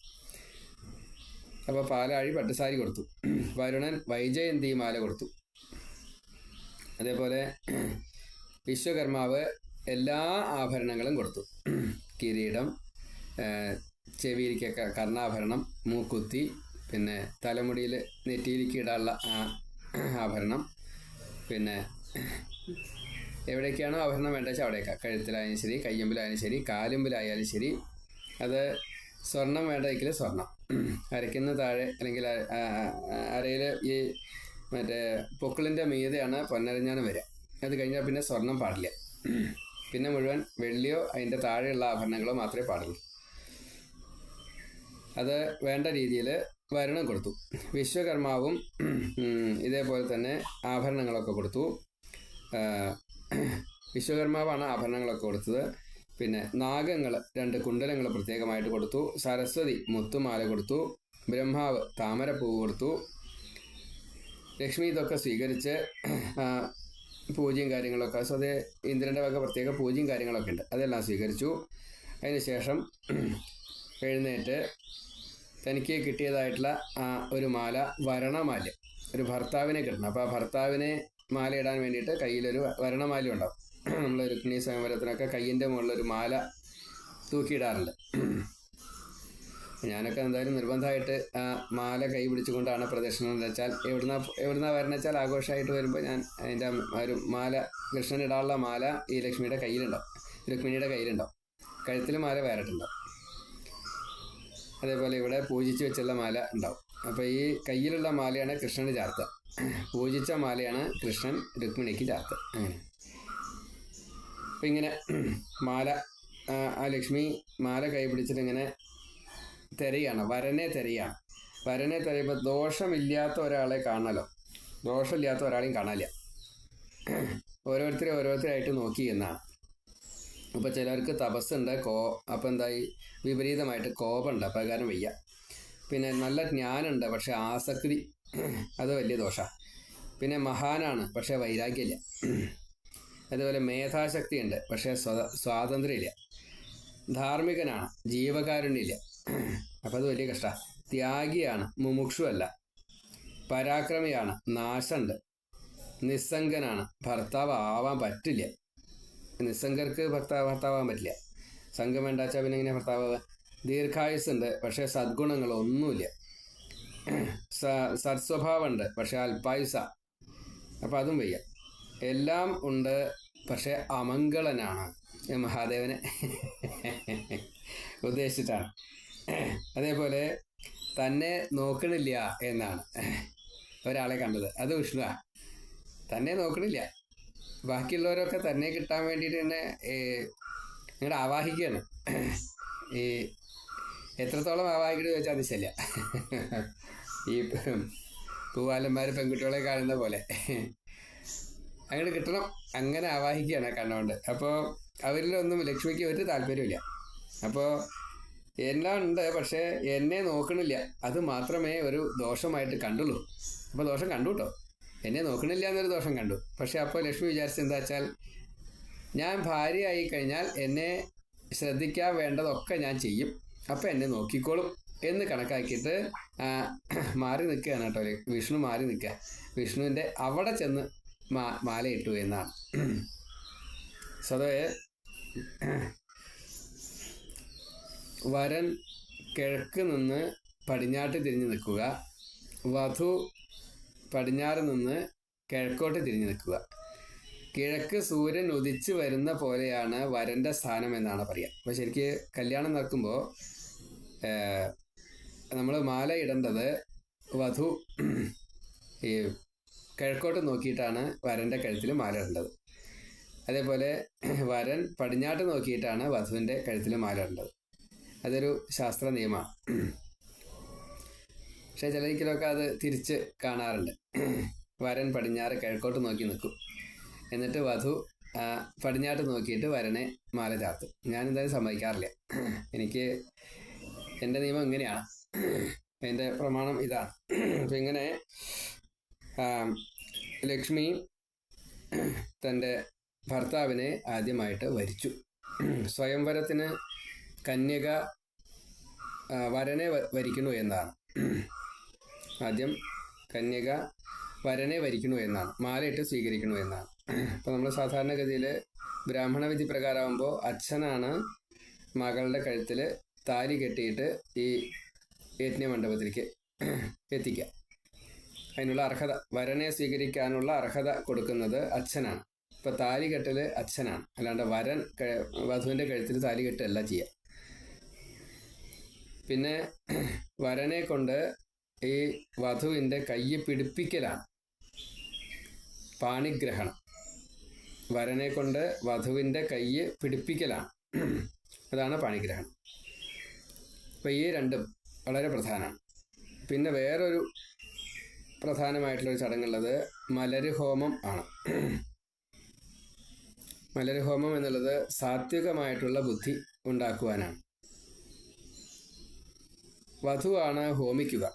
അപ്പോൾ പാലാഴി പട്ടുസാരി കൊടുത്തു. വരുണൻ വൈജയന്തി മാല കൊടുത്തു. അതേപോലെ വിശ്വകർമാവ് എല്ലാ ആഭരണങ്ങളും കൊടുത്തു. കിരീടം, ചെവിയിലേക്ക് കർണാഭരണം, മൂക്കുത്തി, പിന്നെ തലമുടിയിൽ നെറ്റിയിലേക്ക് ഇടാനുള്ള ആഭരണം, പിന്നെ എവിടേക്കാണോ ആഭരണം വേണ്ടത് വെച്ചാൽ അവിടേക്കാണ്. കഴുത്തിലായാലും ശരി, കയ്യമ്പിലായാലും ശരി, കാലുമ്പിലായാലും ശരി. അത് സ്വർണം വേണ്ടെങ്കിൽ സ്വർണം. അരയ്ക്കുന്ന താഴെ അല്ലെങ്കിൽ അരയിൽ ഈ മറ്റേ പൊക്കിളിൻ്റെ മീതെയാണ് പൊന്നരഞ്ഞാണ് വരിക. അത് കഴിഞ്ഞാൽ പിന്നെ സ്വർണം പാടില്ല. പിന്നെ മുഴുവൻ വെള്ളിയോ അതിൻ്റെ താഴെയുള്ള ആഭരണങ്ങളോ മാത്രമേ പാടുള്ളൂ. അത് വേണ്ട രീതിയിൽ വരണം കൊടുത്തു. വിശ്വകർമാവും ഇതേപോലെ തന്നെ ആഭരണങ്ങളൊക്കെ കൊടുത്തു. വിശ്വകർമാവാണ് ആഭരണങ്ങളൊക്കെ കൊടുത്തത്. പിന്നെ നാഗങ്ങൾ 2 കുണ്ടലങ്ങൾ പ്രത്യേകമായിട്ട് കൊടുത്തു. സരസ്വതി മുത്തുമാല കൊടുത്തു. ബ്രഹ്മാവ് താമരപ്പൂവ് കൊടുത്തു. ലക്ഷ്മി ഇതൊക്കെ സ്വീകരിച്ച് പൂജയും കാര്യങ്ങളൊക്കെ, സ്വതേ ഇന്ദ്രൻ്റെ വക പ്രത്യേക പൂജയും കാര്യങ്ങളൊക്കെ ഉണ്ട്, അതെല്ലാം സ്വീകരിച്ചു. അതിനുശേഷം എഴുന്നേറ്റ് തനിക്ക് കിട്ടിയതായിട്ടുള്ള ഒരു മാല, വരണമാല, ഒരു ഭർത്താവിനെ കിട്ടണം. അപ്പോൾ ആ ഭർത്താവിനെ മാല ഇടാൻ വേണ്ടിയിട്ട് കയ്യിലൊരു വരണമാല ഉണ്ടാവും. നമ്മൾ രുക്മിണി സ്വയംവരത്തിനൊക്കെ കയ്യിൻ്റെ മുകളിലൊരു മാല തൂക്കിയിടാറുണ്ട്. ഞാനൊക്കെ എന്തായാലും നിർബന്ധമായിട്ട് മാല കൈ പിടിച്ചുകൊണ്ടാണ് പ്രദക്ഷിണം വെച്ചാൽ, എവിടുന്ന വരണം വെച്ചാൽ ആഘോഷമായിട്ട് വരുമ്പോൾ ഞാൻ അതിൻ്റെ ഒരു മാല, കൃഷ്ണൻ ഇടാനുള്ള മാല ഈ ലക്ഷ്മിയുടെ കയ്യിലുണ്ടാവും, രുക്മിണിയുടെ കയ്യിലുണ്ടാവും. കഴുത്തിൽ മാല വേറിട്ടുണ്ടാവും. അതേപോലെ ഇവിടെ പൂജിച്ച് വെച്ചുള്ള മാല ഉണ്ടാവും. അപ്പോൾ ഈ കയ്യിലുള്ള മാലയാണ് കൃഷ്ണന് ചാർത്തുക, പൂജിച്ച മാലയാണ് കൃഷ്ണൻ രുക്മിണിക്ക് ചാർത്തുക. അങ്ങനെ അപ്പം ഇങ്ങനെ മാല, ആ ലക്ഷ്മി മാല കൈ പിടിച്ചിട്ട് ഇങ്ങനെ തിരയാണ്, വരനെ തിരയാണ്. വരനെ തിരയുമ്പോൾ ദോഷമില്ലാത്ത ഒരാളെ കാണണമല്ലോ, ദോഷമില്ലാത്ത ഒരാളെയും കാണാനില്ല. ഓരോരുത്തരായിട്ട് നോക്കി എന്നാണ്. അപ്പോൾ ചിലർക്ക് തപസ്സുണ്ട്, അപ്പോൾ എന്തായി വിപരീതമായിട്ട് കോപമുണ്ട്, അപ്പോൾ കാരണം വയ്യ. പിന്നെ നല്ല ജ്ഞാനമുണ്ട്, പക്ഷെ ആസക്തി, അത് വലിയ ദോഷമാണ്. പിന്നെ മഹാനാണ്, പക്ഷേ വൈരാഗ്യമില്ല. അതുപോലെ മേധാശക്തി ഉണ്ട്, പക്ഷേ സ്വാതന്ത്ര്യമില്ല. ധാർമ്മികനാണ്, ജീവകാരുണ്യമില്ല, അപ്പം അത് വലിയ കഷ്ടമാണ്. ത്യാഗിയാണ്, മുമുക്ഷുവല്ല. പരാക്രമിയാണ്, നാശമുണ്ട്. നിസ്സംഗനാണ്, ഭർത്താവ് ആവാൻ പറ്റില്ല. നിസ്സംഗർക്ക് ഭർത്താവാൻ പറ്റില്ല. സംഘം വേണ്ടാച്ചാൽ പിന്നെ ഇങ്ങനെ ഭർത്താവ്. ദീർഘായുസ്സുണ്ട്, പക്ഷേ സദ്ഗുണങ്ങളൊന്നുമില്ല. സത്സ്വഭാവമുണ്ട്, പക്ഷേ അല്പായുസ, അപ്പം അതും വയ്യ. എല്ലാം ഉണ്ട്, പക്ഷേ അമംഗളനാണ്. മഹാദേവനെ ഉദ്ദേശിച്ചിട്ടാണ്. അതേപോലെ തന്നെ നോക്കണില്ല എന്നാണ് ഒരാളെ കണ്ടത്, അത് വിഷ്ണുവാണ്. തന്നെ നോക്കണില്ല, ബാക്കിയുള്ളവരൊക്കെ തന്നെ കിട്ടാൻ വേണ്ടിയിട്ട് തന്നെ നിങ്ങളുടെ ആവാഹിക്കുകയാണ്. ഈ എത്രത്തോളം ആവാഹിക്കണമെന്ന് ചോദിച്ചാൽ അതിശയില്ല. ഈ പൂവാലന്മാർ പെൺകുട്ടികളെ കാണുന്ന പോലെ അങ്ങോട്ട് കിട്ടണം, അങ്ങനെ ആവാഹിക്കുകയാണ് കണ്ണുകൊണ്ട്. അപ്പോൾ അവരിലൊന്നും ലക്ഷ്മിക്ക് ഒരു താല്പര്യമില്ല. അപ്പോൾ എല്ലാം ഉണ്ട്, പക്ഷേ എന്നെ നോക്കണില്ല, അത് മാത്രമേ ഒരു ദോഷമായിട്ട് കണ്ടുള്ളൂ. അപ്പോൾ ദോഷം കണ്ടു കേട്ടോ, എന്നെ നോക്കണില്ല എന്നൊരു ദോഷം കണ്ടു. പക്ഷെ അപ്പോൾ ലക്ഷ്മി വിചാരിച്ചെന്താ വെച്ചാൽ, ഞാൻ ഭാര്യയായി കഴിഞ്ഞാൽ എന്നെ ശ്രദ്ധിക്കാൻ വേണ്ടതൊക്കെ ഞാൻ ചെയ്യും, അപ്പം എന്നെ നോക്കിക്കോളും എന്ന് കണക്കാക്കിയിട്ട് മാറി നിൽക്കുകയാണ് കേട്ടോ. വിഷ്ണു മാറി നിൽക്കുക, വിഷ്ണുവിൻ്റെ അവിടെ ചെന്ന് മാലയിട്ടു എന്നാണ്. സ്വതവേ വരൻ കിഴക്ക് നിന്ന് പടിഞ്ഞാട്ട് തിരിഞ്ഞു നിൽക്കുക, വധു പടിഞ്ഞാറ് നിന്ന് കിഴക്കോട്ട് തിരിഞ്ഞു നിൽക്കുക. കിഴക്ക് സൂര്യൻ ഉദിച്ചു വരുന്ന പോലെയാണ് വരൻ്റെ സ്ഥാനം എന്നാണ് പറയുക. അപ്പോൾ ശരിക്ക് കല്യാണം നടക്കുമ്പോൾ നമ്മൾ മാല ഇടേണ്ടത് വധു ഈ കിഴക്കോട്ട് നോക്കിയിട്ടാണ് വരൻ്റെ കഴുത്തിൽ മാല ഇടേണ്ടത്. അതേപോലെ വരൻ പടിഞ്ഞാട്ട് നോക്കിയിട്ടാണ് വധുവിൻ്റെ കഴുത്തിൽ മാല ഇടേണ്ടത്. അതൊരു ശാസ്ത്ര നിയമമാണ്. പക്ഷേ ചിലരിക്കലൊക്കെ അത് തിരിച്ച് കാണാറുണ്ട്. വരൻ പടിഞ്ഞാറ് കിഴക്കോട്ട് നോക്കി നിൽക്കും, എന്നിട്ട് വധു പടിഞ്ഞാട്ട് നോക്കിയിട്ട് വരനെ മാല ചാർത്തും. ഞാനെന്തായാലും സമ്മതിക്കാറില്ല. എനിക്ക് എൻ്റെ നിയമം ഇങ്ങനെയാണ്, എൻ്റെ പ്രമാണം ഇതാണ്. അപ്പം ഇങ്ങനെ ലക്ഷ്മി തൻ്റെ ഭർത്താവിനെ ആദ്യമായിട്ട് വരിച്ചു. സ്വയംവരത്തിന് കന്യക വരനെ വരിക്കുന്നു എന്നാണ്. ആദ്യം കന്യക വരനെ വരിക്കുന്നു എന്നാണ്, മാലയിട്ട് സ്വീകരിക്കുന്നു എന്നാണ്. അപ്പോൾ നമ്മൾ സാധാരണഗതിയിൽ ബ്രാഹ്മണ വിധി പ്രകാരമാകുമ്പോൾ അച്ഛനാണ് മകളുടെ കഴുത്തിൽ താലി കെട്ടിയിട്ട് ഈ യജ്ഞമണ്ഡപത്തിലേക്ക് എത്തിക്കുക. അതിനുള്ള അർഹത, വരനെ സ്വീകരിക്കാനുള്ള അർഹത കൊടുക്കുന്നത് അച്ഛനാണ്. ഇപ്പം താലികെട്ടൽ അച്ഛനാണ്, അല്ലാണ്ട് വരൻ വധുവിൻ്റെ കഴുത്തിൽ താലികെട്ടല്ല ചെയ്യുക. പിന്നെ വരനെ കൊണ്ട് ഈ വധുവിൻ്റെ കൈ പിടിപ്പിക്കലാണ് പാണിഗ്രഹണം. വരനെ കൊണ്ട് വധുവിൻ്റെ കൈ പിടിപ്പിക്കലാണ്, അതാണ് പാണിഗ്രഹണം. അപ്പം ഈ രണ്ടും വളരെ പ്രധാനമാണ്. പിന്നെ വേറൊരു പ്രധാനമായിട്ടുള്ളൊരു ചടങ്ങുള്ളത് മലര് ഹോമം ആണ്. മലര് ഹോമം എന്നുള്ളത് സാത്വികമായിട്ടുള്ള ബുദ്ധി ഉണ്ടാക്കുവാനാണ്. വധുവാണ് ഹോമിക്കുക.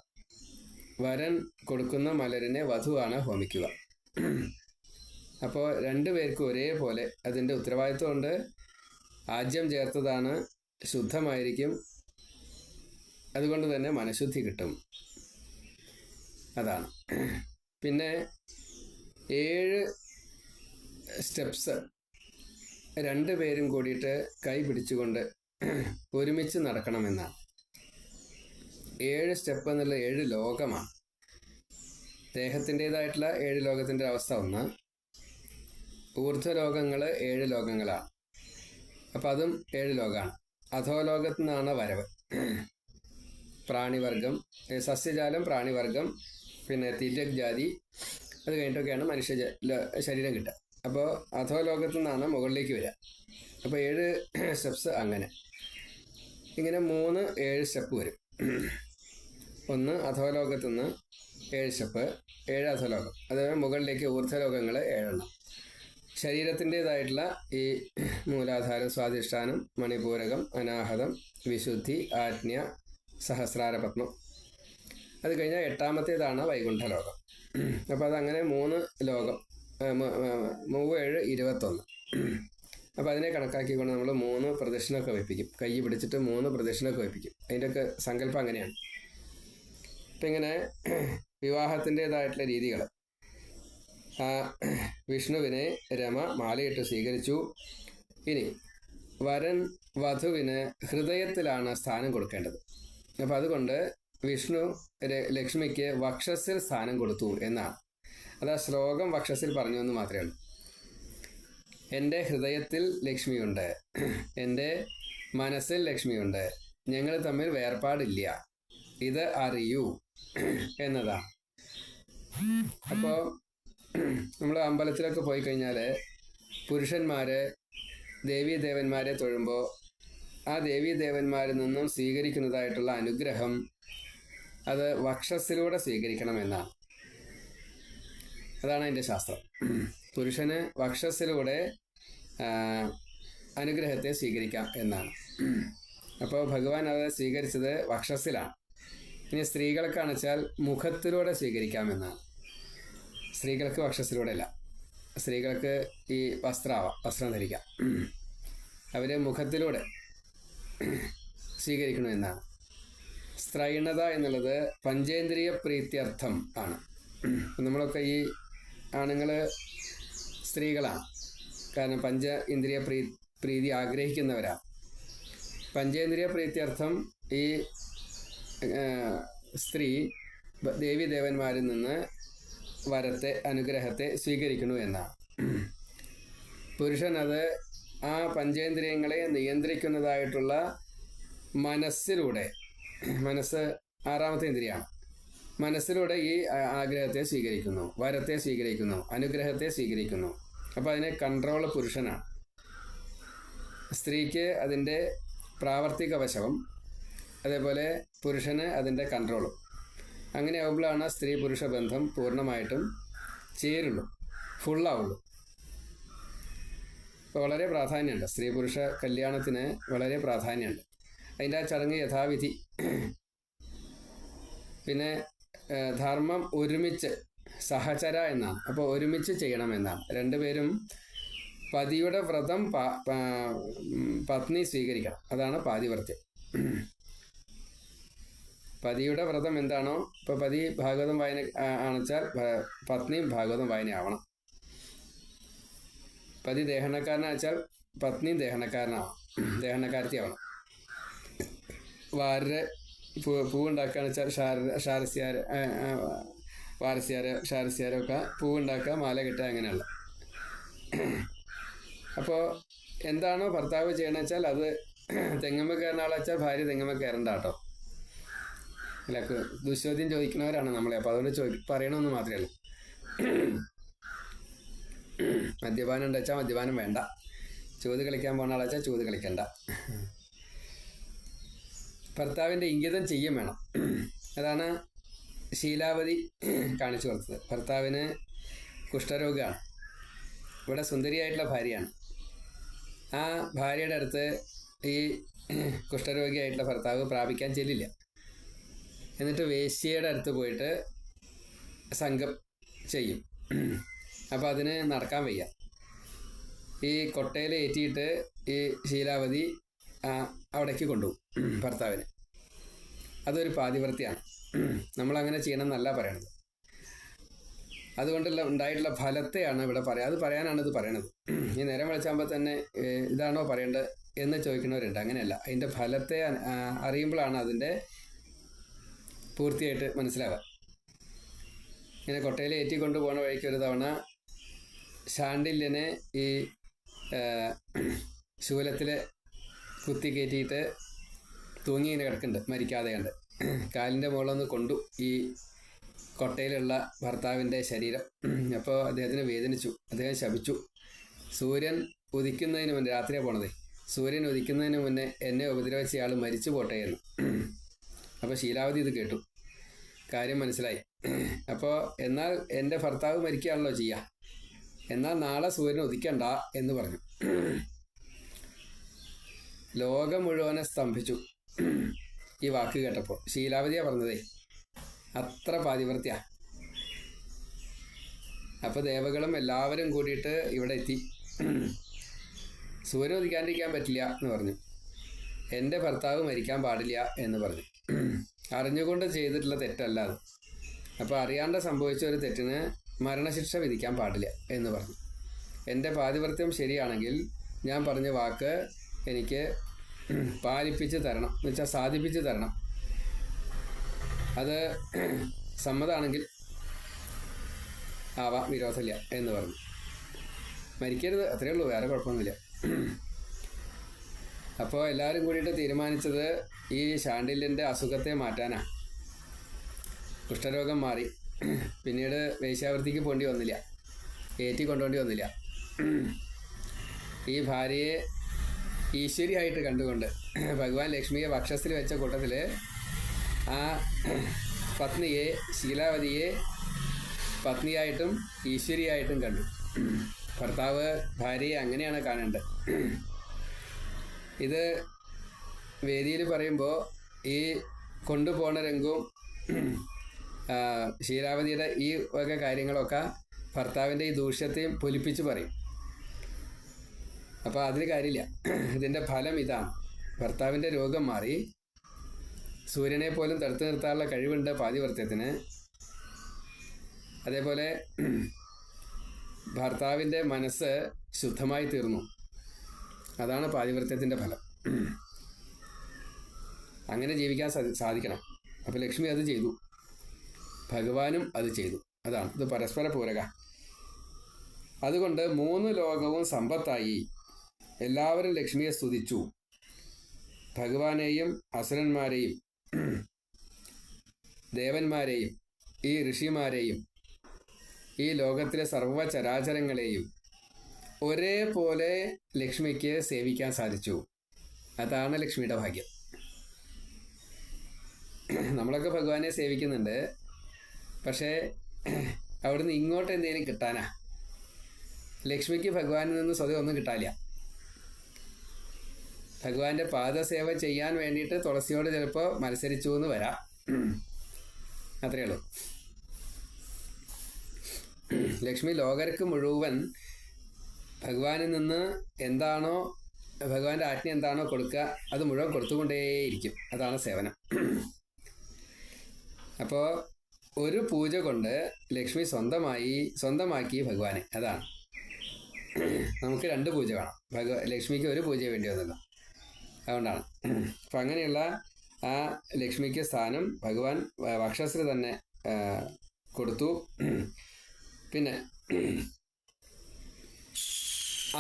വരൻ കൊടുക്കുന്ന മലരിനെ വധുവാണ് ഹോമിക്കുക. അപ്പോൾ രണ്ടുപേർക്കും ഒരേപോലെ അതിൻ്റെ ഉത്തരവാദിത്വമുണ്ട്. ആജ്യം ചേർത്തതാണ്, ശുദ്ധമായിരിക്കും, അതുകൊണ്ട് തന്നെ മനഃശുദ്ധി കിട്ടും. അതാണ്. പിന്നെ 7 സ്റ്റെപ്സ് രണ്ടുപേരും കൂടിയിട്ട് കൈ പിടിച്ചുകൊണ്ട് ഒരുമിച്ച് നടക്കണമെന്നാണ്. 7 സ്റ്റെപ്പ് എന്നുള്ള 7 ലോകമാണ്. ദേഹത്തിൻ്റെതായിട്ടുള്ള 7 ലോകത്തിൻ്റെ അവസ്ഥ ഒന്ന്. ഊർധ്വലോകങ്ങൾ 7 ലോകങ്ങളാണ്. അപ്പം അതും 7 ലോകമാണ്. അധോലോകത്തു നിന്നാണ് വരവ്. പ്രാണിവർഗം, സസ്യജാലം, പ്രാണിവർഗം, പിന്നെ തിര്യക് ജാതി, അത് കഴിഞ്ഞിട്ടൊക്കെയാണ് മനുഷ്യ ശരീരം കിട്ടുക. അപ്പോൾ അധോലോകത്തു നിന്നാണ് മുകളിലേക്ക് വരിക. അപ്പോൾ 7 സ്റ്റെപ്സ് അങ്ങനെ. ഇങ്ങനെ 7 സ്റ്റെപ്പ് വരും. ഒന്ന് അധോലോകത്തു നിന്ന് 7 സ്റ്റെപ്പ്, 7 അധോലോകം, അതേപോലെ മുകളിലേക്ക് ഊർധ്വലോകങ്ങൾ 7 ശരീരത്തിൻ്റെതായിട്ടുള്ള ഈ മൂലാധാരം, സ്വാധിഷ്ഠാനം, മണിപൂരകം, അനാഹതം, വിശുദ്ധി, ആജ്ഞ, സഹസ്രാര പത്മം. അത് കഴിഞ്ഞാൽ 8ാമത്തേതാണ് വൈകുണ്ഠലോകം. അപ്പോൾ അതങ്ങനെ 3 ലോകം, 7 21. അപ്പോൾ അതിനെ കണക്കാക്കിക്കൊണ്ട് നമ്മൾ 3 പ്രദക്ഷിണമൊക്കെ വയ്പ്പിക്കും. കൈ പിടിച്ചിട്ട് 3 പ്രദക്ഷിണമൊക്കെ വയ്പ്പിക്കും. അതിൻ്റെയൊക്കെ സങ്കല്പം അങ്ങനെയാണ്. അപ്പം ഇങ്ങനെ വിവാഹത്തിൻ്റെതായിട്ടുള്ള രീതികൾ. വിഷ്ണുവിനെ രമ മാലയിട്ട് സ്വീകരിച്ചു. ഇനി വരൻ വധുവിന് ഹൃദയത്തിലാണ് സ്ഥാനം കൊടുക്കേണ്ടത്. അപ്പം അതുകൊണ്ട് വിഷ്ണു ലക്ഷ്മിക്ക് വക്ഷസ്സിൽ സ്ഥാനം കൊടുത്തു എന്നാണ്. അത് ആ ശ്ലോകം വക്ഷസ്സിൽ പറഞ്ഞു എന്ന് മാത്രമേ ഉള്ളൂ. എൻ്റെ ഹൃദയത്തിൽ ലക്ഷ്മിയുണ്ട്, എൻ്റെ മനസ്സിൽ ലക്ഷ്മിയുണ്ട്, ഞങ്ങൾ തമ്മിൽ വേർപാടില്ല, ഇത് അറിയൂ എന്നതാണ്. അപ്പോൾ നമ്മൾ അമ്പലത്തിലൊക്കെ പോയി കഴിഞ്ഞാൽ പുരുഷന്മാർ ദേവീദേവന്മാരെ തൊഴുമ്പോൾ ആ ദേവീദേവന്മാരിൽ നിന്നും സ്വീകരിക്കുന്നതായിട്ടുള്ള അനുഗ്രഹം അത് വക്ഷസ്സിലൂടെ സ്വീകരിക്കണമെന്നാണ്. അതാണ് അതിൻ്റെ ശാസ്ത്രം. പുരുഷന് വക്ഷസ്സിലൂടെ അനുഗ്രഹത്തെ സ്വീകരിക്കാം എന്നാണ്. അപ്പോൾ ഭഗവാൻ അത് സ്വീകരിച്ചത് വക്ഷസ്സിലാണ്. ഇനി സ്ത്രീകൾക്കാണ് വെച്ചാൽ മുഖത്തിലൂടെ സ്വീകരിക്കാമെന്നാണ്. സ്ത്രീകൾക്ക് വക്ഷസ്സിലൂടെ അല്ല. സ്ത്രീകൾക്ക് ഈ വസ്ത്രം ധരിക്കാം. അവർ മുഖത്തിലൂടെ സ്വീകരിക്കണമെന്നാണ്. സ്ത്രൈണത എന്നുള്ളത് പഞ്ചേന്ദ്രിയ പ്രീത്യർത്ഥം ആണ്. നമ്മളൊക്കെ ഈ ആണുങ്ങൾ സ്ത്രീകളാണ്, കാരണം പഞ്ച ഇന്ദ്രിയ പ്രീതി ആഗ്രഹിക്കുന്നവരാണ്. പഞ്ചേന്ദ്രിയ പ്രീത്യർത്ഥം ഈ സ്ത്രീ ദേവീദേവന്മാരിൽ നിന്ന് വരത്തെ, അനുഗ്രഹത്തെ സ്വീകരിക്കുന്നു എന്നാണ്. പുരുഷൻ അത് ആ പഞ്ചേന്ദ്രിയങ്ങളെ നിയന്ത്രിക്കുന്നതായിട്ടുള്ള മനസ്സിലൂടെ, മനസ്സ് 6ാമത്തെ ഇന്ദ്രിയമാണ്, മനസ്സിലൂടെ ഈ ആഗ്രഹത്തെ സ്വീകരിക്കുന്നു, വരത്തെ സ്വീകരിക്കുന്നു, അനുഗ്രഹത്തെ സ്വീകരിക്കുന്നു. അപ്പോൾ അതിനെ കൺട്രോൾ പുരുഷനാണ്. സ്ത്രീക്ക് അതിൻ്റെ പ്രാവർത്തിക വശവും അതേപോലെ പുരുഷന് അതിൻ്റെ കൺട്രോളും. അങ്ങനെ ആകുമ്പോഴാണ് സ്ത്രീ പുരുഷ ബന്ധം പൂർണ്ണമായിട്ടും ചേരുള്ളൂ, ഫുള്ളാവുള്ളൂ. അപ്പോൾ വളരെ പ്രാധാന്യമുണ്ട് സ്ത്രീ പുരുഷ കല്യാണത്തിന്, വളരെ പ്രാധാന്യമുണ്ട്. അതിൻ്റെ ആ ചടങ്ങ് യഥാവിധി. പിന്നെ ധർമ്മം ഒരുമിച്ച് സഹചര എന്നാണ്. അപ്പോൾ ഒരുമിച്ച് ചെയ്യണമെന്നാണ്. രണ്ടുപേരും പതിയുടെ വ്രതം പത്നി സ്വീകരിക്കണം. അതാണ് പാതിവ്രത്യം. പതിയുടെ വ്രതം എന്താണോ, ഇപ്പോൾ പതി ഭാഗവതം വായന ആണെച്ചാൽ പത്നിയും ഭാഗവതം വായനയാവണം. പതി ദേഹണക്കാരനാച്ചാൽ പത്നിയും ദേഹണക്കാരനാവണം, ദേഹണക്കാരത്തിയാവണം. വാര് പൂവുണ്ടാക്കുകയെന്ന് വെച്ചാൽ ഷാരസ്യാർ, വാരസ്യാർ, ഷാരസ്യാരൊക്കെ പൂവുണ്ടാക്കുക, മാല കെട്ടുക, അങ്ങനെയുള്ള. അപ്പോൾ എന്താണോ ഭർത്താവ് ചെയ്യണമെന്ന് വെച്ചാൽ അത് തെങ്ങുമ്മ കയറുന്ന ആളെ വെച്ചാൽ ഭാര്യ തെങ്ങുമ്മ കയറണ്ട കേട്ടോ. അല്ല, ദുശ്ചോദ്യം ചോദിക്കുന്നവരാണ് നമ്മളെ. അപ്പോൾ അതുകൊണ്ട് പറയണമെന്ന് മാത്രമേ ഉള്ളൂ. മദ്യപാനം ഉണ്ട് വെച്ചാൽ മദ്യപാനം വേണ്ട, ചൂത് കളിക്കാൻ പോകുന്ന ആളെ വെച്ചാൽ ചൂത് കളിക്കണ്ട. ഭർത്താവിൻ്റെ ഇംഗിതം ചെയ്യും വേണം. അതാണ് ശീലാവതി കാണിച്ചു കൊടുത്തത്. ഭർത്താവിന് കുഷ്ഠരോഗമാണ്, ഇവിടെ സുന്ദരിയായിട്ടുള്ള ഭാര്യയാണ്. ആ ഭാര്യയുടെ അടുത്ത് ഈ കുഷ്ഠരോഗിയായിട്ടുള്ള ഭർത്താവ് പ്രാപിക്കാൻ ചെല്ലില്ല. എന്നിട്ട് വേശ്യയുടെ അടുത്ത് പോയിട്ട് സംഘം ചെയ്യും. അപ്പോൾ അതിന് നടക്കാൻ വയ്യ. ഈ കൊട്ടയിൽ ഏറ്റിയിട്ട് ഈ ശീലാവതി അവിടേക്ക് കൊണ്ടുപോകും ഭർത്താവിന്. അതൊരു പാതിവൃത്തിയാണ്. നമ്മളങ്ങനെ ചെയ്യണം എന്നല്ല പറയണത്. അതുകൊണ്ടുള്ള ഉണ്ടായിട്ടുള്ള ഫലത്തെയാണ് ഇവിടെ അത് പറയാനാണ് ഇത് പറയണത്. ഈ നേരം വിളിച്ചാകുമ്പോൾ തന്നെ ഇതാണോ പറയേണ്ടത് എന്ന് ചോദിക്കുന്നവരുണ്ട്. അങ്ങനെയല്ല, അതിൻ്റെ ഫലത്തെ അറിയുമ്പോഴാണ് അതിൻ്റെ പൂർത്തിയായിട്ട് മനസ്സിലാവുക. ഇങ്ങനെ കൊട്ടയിൽ ഏറ്റിക്കൊണ്ട് പോകുന്ന വഴിക്ക് ഒരു തവണ ശാണ്ഡില്യനെ ഈ ശൂലത്തിൽ കുത്തി കയറ്റിയിട്ട് തൂങ്ങി ഇങ്ങനെ കിടക്കുന്നുണ്ട്, മരിക്കാതെ കണ്ട്. കാലിൻ്റെ മുകളിലൊന്ന് കൊണ്ടു ഈ കൊട്ടയിലുള്ള ഭർത്താവിൻ്റെ ശരീരം. അപ്പോൾ അദ്ദേഹത്തിന് വേദനിച്ചു. അദ്ദേഹം ശപിച്ചു, സൂര്യൻ ഉദിക്കുന്നതിന് മുന്നേ, രാത്രിയാണ് പോണത്, സൂര്യൻ ഉദിക്കുന്നതിന് മുന്നേ എന്നെ ഉപദ്രവിച്ച ആൾ മരിച്ചു പോട്ടെ എന്ന്. അപ്പോൾ ശീലാവതി ഇത് കേട്ടു, കാര്യം മനസ്സിലായി. അപ്പോൾ എന്നാൽ എൻ്റെ ഭർത്താവ് മരിക്കുകയാണല്ലോ ചെയ്യുക, എന്നാൽ നാളെ സൂര്യൻ ഉദിക്കണ്ട എന്ന് പറഞ്ഞു. ലോകം മുഴുവനെ സ്തംഭിച്ചു ഈ വാക്ക് കേട്ടപ്പോൾ. ശീലാവതിയാണ് പറഞ്ഞതേ, അത്ര പാതിവൃത്യ. അപ്പോൾ ദേവകളും എല്ലാവരും കൂടിയിട്ട് ഇവിടെ എത്തി. സൂര്യൻ ഉദിക്കാണ്ടിരിക്കാൻ പറ്റില്ല എന്ന് പറഞ്ഞു. എൻ്റെ ഭർത്താവ് മരിക്കാൻ പാടില്ല എന്ന് പറഞ്ഞു. അറിഞ്ഞുകൊണ്ട് ചെയ്തിട്ടുള്ള തെറ്റല്ല അത്. അപ്പോൾ അറിയാണ്ട് സംഭവിച്ച ഒരു തെറ്റിന് മരണശിക്ഷ വിധിക്കാൻ പാടില്ല എന്ന് പറഞ്ഞു. എൻ്റെ പാതിവൃത്യം ശരിയാണെങ്കിൽ ഞാൻ പറഞ്ഞ വാക്ക് എനിക്ക് പാലിപ്പിച്ച് തരണം, എന്ന് വെച്ചാൽ സാധിപ്പിച്ച് തരണം. അത് സമ്മതമാണെങ്കിൽ ആവാം, വിരോധമില്ല എന്ന് പറഞ്ഞു. മരിക്കരുത്, അത്രയേ ഉള്ളൂ, വേറെ കുഴപ്പമൊന്നുമില്ല. അപ്പോൾ എല്ലാവരും കൂടിയിട്ട് തീരുമാനിച്ചത് ഈ ശാണ്ഡില്യൻ്റെ അസുഖത്തെ മാറ്റാനാണ്. കുഷ്ഠരോഗം മാറി, പിന്നീട് വേശ്യാവൃത്തിക്ക് പോകേണ്ടി വന്നില്ല, ഏറ്റി കൊണ്ടുപോകേണ്ടി വന്നില്ല. ഈ ഭാര്യയെ ഈശ്വരിയായിട്ട് കണ്ടുകൊണ്ട് ഭഗവാൻ ലക്ഷ്മിയെ വക്ഷത്തിൽ വെച്ച കൂട്ടത്തിൽ ആ പത്നിയെ, ശീലാവതിയെ പത്നിയായിട്ടും ഈശ്വരിയായിട്ടും കണ്ടു. ഭർത്താവ് ഭാര്യയെ അങ്ങനെയാണ് കാണേണ്ടത്. ഇത് വേദിയിൽ പറയുമ്പോൾ ഈ കൊണ്ടുപോണ രംഗവും ശീലാവതിയുടെ ഈ വക കാര്യങ്ങളൊക്കെ ഭർത്താവിൻ്റെ ഈ ദൂഷ്യത്തെയും പൊലിപ്പിച്ച് പറയും. അപ്പോൾ അതിന് കാര്യമില്ല. ഇതിൻ്റെ ഫലം ഇതാണ്, ഭർത്താവിൻ്റെ രോഗം മാറി, സൂര്യനെ പോലും തടുത്തു നിർത്താനുള്ള കഴിവുണ്ട് പാതിവൃത്യത്തിന്. അതേപോലെ ഭർത്താവിൻ്റെ മനസ്സ് ശുദ്ധമായി തീർന്നു. അതാണ് പാതിവൃത്യത്തിൻ്റെ ഫലം. അങ്ങനെ ജീവിക്കാൻ സാധിക്കണം. അപ്പോൾ ലക്ഷ്മി അത് ചെയ്തു, ഭഗവാനും അത് ചെയ്തു. അതാണ് ഇത് പരസ്പര പൂരക. അതുകൊണ്ട് 3 ലോകവും സമ്പത്തായി. എല്ലാവരും ലക്ഷ്മിയെ സ്തുതിച്ചു. ഭഗവാനെയും അസുരന്മാരെയും ദേവന്മാരെയും ഈ ഋഷിമാരെയും ഈ ലോകത്തിലെ സർവ്വചരാചരങ്ങളെയും ഒരേപോലെ ലക്ഷ്മിക്ക് സേവിക്കാൻ സാധിച്ചു. അതാണ് ലക്ഷ്മിയുടെ ഭാഗ്യം. നമ്മളൊക്കെ ഭഗവാനെ സേവിക്കുന്നുണ്ട്, പക്ഷേ അവിടുന്ന് ഇങ്ങോട്ട് എന്തെങ്കിലും കിട്ടാനാ. ലക്ഷ്മിക്ക് ഭഗവാനിൽ നിന്ന് സ്വതം ഒന്നും കിട്ടാനില്ല. ഭഗവാന്റെ പാദസേവ ചെയ്യാൻ വേണ്ടിയിട്ട് തുളസിയോട് ചിലപ്പോൾ മത്സരിച്ചു എന്ന് വരാം, അത്രയേ ഉള്ളൂ. ലക്ഷ്മി ലോകർക്ക് മുഴുവൻ ഭഗവാനിൽ നിന്ന് എന്താണോ, ഭഗവാന്റെ ആജ്ഞ എന്താണോ കൊടുക്കുക അത് മുഴുവൻ കൊടുത്തുകൊണ്ടേയിരിക്കും. അതാണ് സേവനം. അപ്പോൾ ഒരു പൂജ കൊണ്ട് ലക്ഷ്മി സ്വന്തമാക്കി ഭഗവാനെ. അതാണ് നമുക്ക് 2 പൂജ വേണം. ലക്ഷ്മിക്ക് ഒരു പൂജ വേണ്ടി വന്നല്ലോ, അതുകൊണ്ടാണ്. അപ്പം അങ്ങനെയുള്ള ആ ലക്ഷ്മിക്ക് സ്ഥാനം ഭഗവാൻ വക്ഷസ്സിൽ തന്നെ കൊടുത്തു. പിന്നെ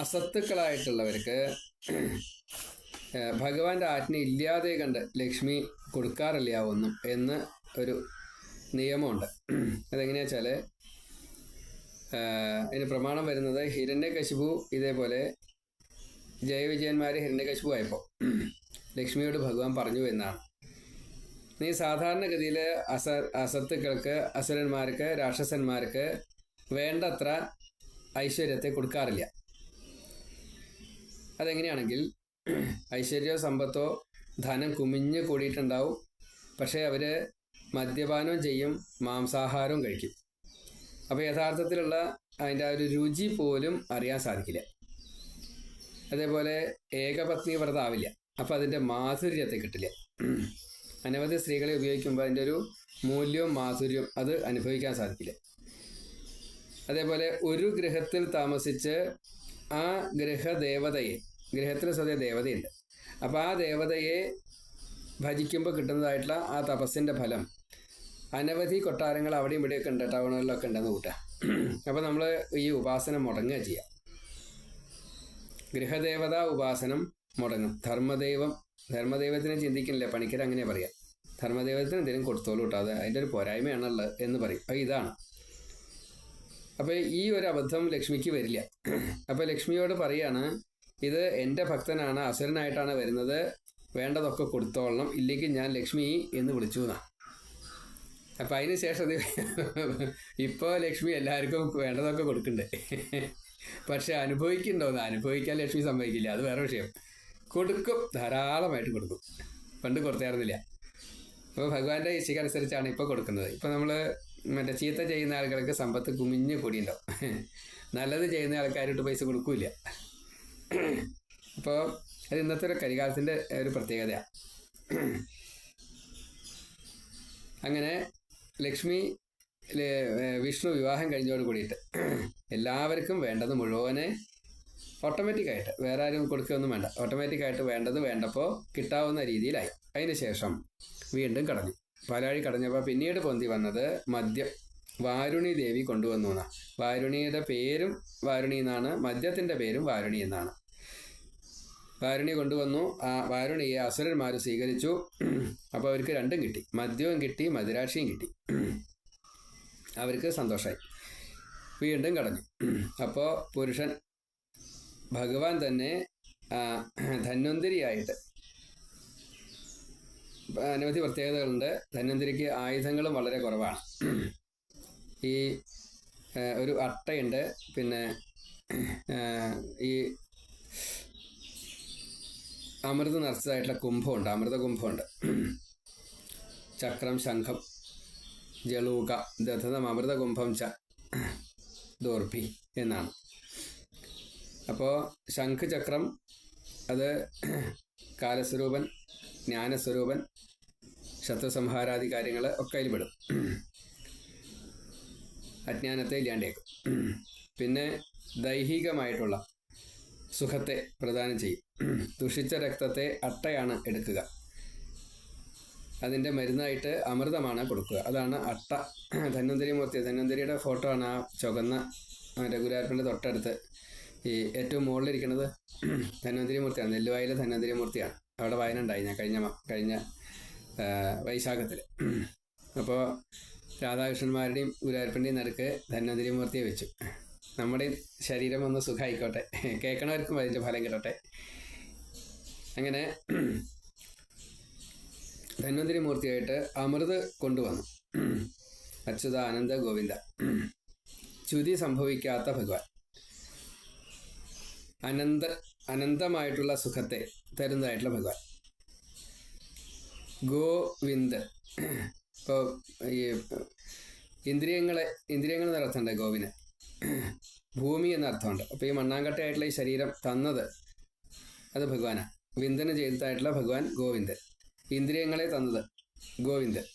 അസത്തുക്കളായിട്ടുള്ളവർക്ക് ഭഗവാന്റെ ആജ്ഞ ഇല്ലാതെ കണ്ട് ലക്ഷ്മി കൊടുക്കാറില്ല ഒന്നും എന്ന് ഒരു നിയമമുണ്ട്. അതെങ്ങനെയാ വെച്ചാൽ അതിന് പ്രമാണം വരുന്നത് ഹിരണ്യകശിപു ഇതേപോലെ ജയവിജയന്മാർ ഹിരണ്യകശിപു ആയപ്പോൾ ലക്ഷ്മിയോട് ഭഗവാൻ പറഞ്ഞു എന്നാണ്, നീ സാധാരണഗതിയിൽ അസത്തുക്കൾക്ക്, അസുരന്മാർക്ക്, രാക്ഷസന്മാർക്ക് വേണ്ടത്ര ഐശ്വര്യത്തെ കൊടുക്കാറില്ല. അതെങ്ങനെയാണെങ്കിൽ ഐശ്വര്യമോ സമ്പത്തോ ധനം കുമിഞ്ഞ് കൂടിയിട്ടുണ്ടാവും, പക്ഷേ അവർ മദ്യപാനവും ചെയ്യും, മാംസാഹാരവും കഴിക്കും. അപ്പോൾ യഥാർത്ഥത്തിലുള്ള അതിൻ്റെ ആ ഒരു രുചി പോലും അറിയാൻ സാധിക്കില്ല. അതേപോലെ ഏകപത്നി വ്രതം ആവില്ല, അപ്പോൾ അതിൻ്റെ മാധുര്യത്തെ കിട്ടില്ല. അനവധി സ്ത്രീകളെ ഉപയോഗിക്കുമ്പോൾ അതിൻ്റെ ഒരു മൂല്യവും മാധുര്യവും അത് അനുഭവിക്കാൻ സാധിക്കില്ല. അതേപോലെ ഒരു ഗൃഹത്തിൽ താമസിച്ച് ആ ഗൃഹദേവതയെ, ഗൃഹത്തിൽ സ്വതേ ദേവതയുണ്ട്, അപ്പോൾ ആ ദേവതയെ ഭജിക്കുമ്പോൾ കിട്ടുന്നതായിട്ടുള്ള ആ തപസ്സിൻ്റെ ഫലം അനവധി കൊട്ടാരങ്ങൾ അവിടെയും ഇവിടെയൊക്കെ ഉണ്ട്, ടൗണുകളിലൊക്കെ ഉണ്ടെന്ന് കൂട്ടുക. അപ്പോൾ നമ്മൾ ഈ ഉപാസന മുടങ്ങുക ചെയ്യുക. ഗൃഹദേവത ഉപാസനം മുടങ്ങും. ധർമ്മദൈവത്തിനെ ചിന്തിക്കുന്നില്ല, പണിക്കർ അങ്ങനെ പറയാം. ധർമ്മദൈവത്തിന് എന്തെങ്കിലും കൊടുത്തോളൂ കേട്ടോ, അത് അതിൻ്റെ ഒരു പോരായ്മയാണുള്ളത് എന്ന് പറയും. അപ്പോൾ ഇതാണ്. അപ്പോൾ ഈ ഒരു അബദ്ധം ലക്ഷ്മിക്ക് വരില്ല. അപ്പോൾ ലക്ഷ്മിയോട് പറയാണ്, ഇത് എൻ്റെ ഭക്തനാണ്, അസുരനായിട്ടാണ് വരുന്നത്, വേണ്ടതൊക്കെ കൊടുത്തോളണം, ഇല്ലെങ്കിൽ ഞാൻ ലക്ഷ്മി എന്ന് വിളിച്ചു എന്നാണ്. അപ്പം അതിന് ശേഷം ഇപ്പോൾ ലക്ഷ്മി എല്ലാവർക്കും വേണ്ടതൊക്കെ കൊടുക്കണ്ടേ, പക്ഷെ അനുഭവിക്കണ്ടോന്ന്, അനുഭവിക്കാൻ ലക്ഷ്മി സമ്മതിക്കില്ല, അത് വേറെ വിഷയം. കൊടുക്കും, ധാരാളമായിട്ട് കൊടുക്കും. പണ്ട് കൊടുത്തായിരുന്നില്ല. അപ്പോൾ ഭഗവാന്റെ ഇച്ഛയ്ക്കനുസരിച്ചാണ് ഇപ്പോൾ കൊടുക്കുന്നത്. ഇപ്പോൾ നമ്മൾ മറ്റേ ചീത്ത ചെയ്യുന്ന ആളുകൾക്ക് സമ്പത്ത് കുമിഞ്ഞ് കൂടിയുണ്ടാവും, നല്ലത് ചെയ്യുന്ന ആൾക്കാരോട്ട് പൈസ കൊടുക്കൂല. അപ്പോൾ അത് ഇന്നത്തെ ഒരു കരികാലത്തിൻ്റെ ഒരു പ്രത്യേകതയാണ്. അങ്ങനെ ലക്ഷ്മി വിഷ്ണു വിവാഹം കഴിഞ്ഞോട് കൂടിയിട്ട് എല്ലാവർക്കും വേണ്ടത് മുഴുവനെ ഓട്ടോമാറ്റിക്കായിട്ട്, വേറെ ആരും കൊടുക്കുകയൊന്നും വേണ്ട, ഓട്ടോമാറ്റിക്കായിട്ട് വേണ്ടത് വേണ്ടപ്പോൾ കിട്ടാവുന്ന രീതിയിലായി. അതിന് ശേഷം വീണ്ടും കടഞ്ഞു. പാലാഴി കടഞ്ഞപ്പോൾ പിന്നീട് പൊന്തി വന്നത് മദ്യം വാരുണി ദേവി കൊണ്ടുവന്നു എന്നാണ്. വാരുണിയുടെ പേരും വാരുണി എന്നാണ്, മദ്യത്തിൻ്റെ പേരും വാരുണി എന്നാണ്. വാരുണി കൊണ്ടുവന്നു. ആ വാരുണിയെ അസുരന്മാർ സ്വീകരിച്ചു. അപ്പോൾ അവർക്ക് രണ്ടും കിട്ടി, മദ്യവും കിട്ടി, മദിരാക്ഷിയും കിട്ടി. അവർക്ക് സന്തോഷമായി. വീണ്ടും കടഞ്ഞു. അപ്പോൾ പുരുഷൻ ഭഗവാൻ തന്നെ ധന്വന്തരിയായിട്ട്, അനവധി പ്രത്യേകതകളുണ്ട്. ധന്വന്തരിക്ക് ആയുധങ്ങളും വളരെ കുറവാണ്. ഈ ഒരു അട്ടയുണ്ട്, പിന്നെ ഈ അമൃത് നിറച്ചതായിട്ടുള്ള കുംഭമുണ്ട്, അമൃതകുംഭമുണ്ട്, ചക്രം, ശംഖം, ജളൂക, ദധനം അമൃതകുംഭം ച ദോർഭി എന്നാണ്. അപ്പോൾ ശംഖ് ചക്രം അത് കാലസ്വരൂപൻ, ജ്ഞാനസ്വരൂപൻ, ശത്രുസംഹാരാദി കാര്യങ്ങൾ ഒക്കെ അതിൽ പെടും. അജ്ഞാനത്തെ ഇല്ലാണ്ടേക്കും. പിന്നെ ദൈഹികമായിട്ടുള്ള സുഖത്തെ പ്രദാനം ചെയ്യും. ദുഷിച്ച രക്തത്തെ അട്ടയാണ് എടുക്കുക, അതിൻ്റെ മരുന്നായിട്ട് അമൃതമാണ് കൊടുക്കുക. അതാണ് അട്ട. ധന്വന്തരി മൂർത്തി, ധന്വന്തരിയുടെ ഫോട്ടോ ആണ് ആ ചുവന്ന രഘുരാർപ്പൻ്റെ തൊട്ടടുത്ത് ഈ ഏറ്റവും മുകളിലിരിക്കുന്നത് ധന്വന്തരി മൂർത്തിയാണ്. നെല്ലുവായിലെ ധന്വന്തരി മൂർത്തിയാണ്. അവിടെ വായന ഉണ്ടായി ഞാൻ കഴിഞ്ഞ വൈശാഖത്തിൽ. അപ്പോൾ രാധാകൃഷ്ണന്മാരുടെയും ഗുരുവായൂരപ്പൻ്റെയും നടുക്ക് ധന്വന്തരി മൂർത്തിയെ വെച്ചു. നമ്മുടെ ശരീരം ഒന്ന് സുഖമായിക്കോട്ടെ, കേൾക്കണവർക്കും അതിൻ്റെ ഫലം കിട്ടട്ടെ. അങ്ങനെ ധന്വന്തരി മൂർത്തിയായിട്ട് അമൃത് കൊണ്ടുവന്നു. അച്യുത ആനന്ദ ഗോവിന്ദ, ച്യുതി സംഭവിക്കാത്ത ഭഗവാൻ, അനന്തമായിട്ടുള്ള സുഖത്തെ തരുന്നതായിട്ടുള്ള ഭഗവാൻ ഗോവിന്ദ്. ഇപ്പോൾ ഈ ഇന്ദ്രിയങ്ങൾ എന്നർത്ഥമുണ്ട് ഗോവിന്, ഭൂമി എന്നർത്ഥമുണ്ട്. അപ്പോൾ ഈ മണ്ണാങ്കട്ടയായിട്ടുള്ള ഈ ശരീരം തന്നത് അത് ഭഗവാനാണ്. വിന്ദനം ചെയ്തതായിട്ടുള്ള ഭഗവാൻ ഗോവിന്ദൻ. ഇന്ദ്രിയങ്ങളെ തന്നത് ഗോവിന്ദൻ.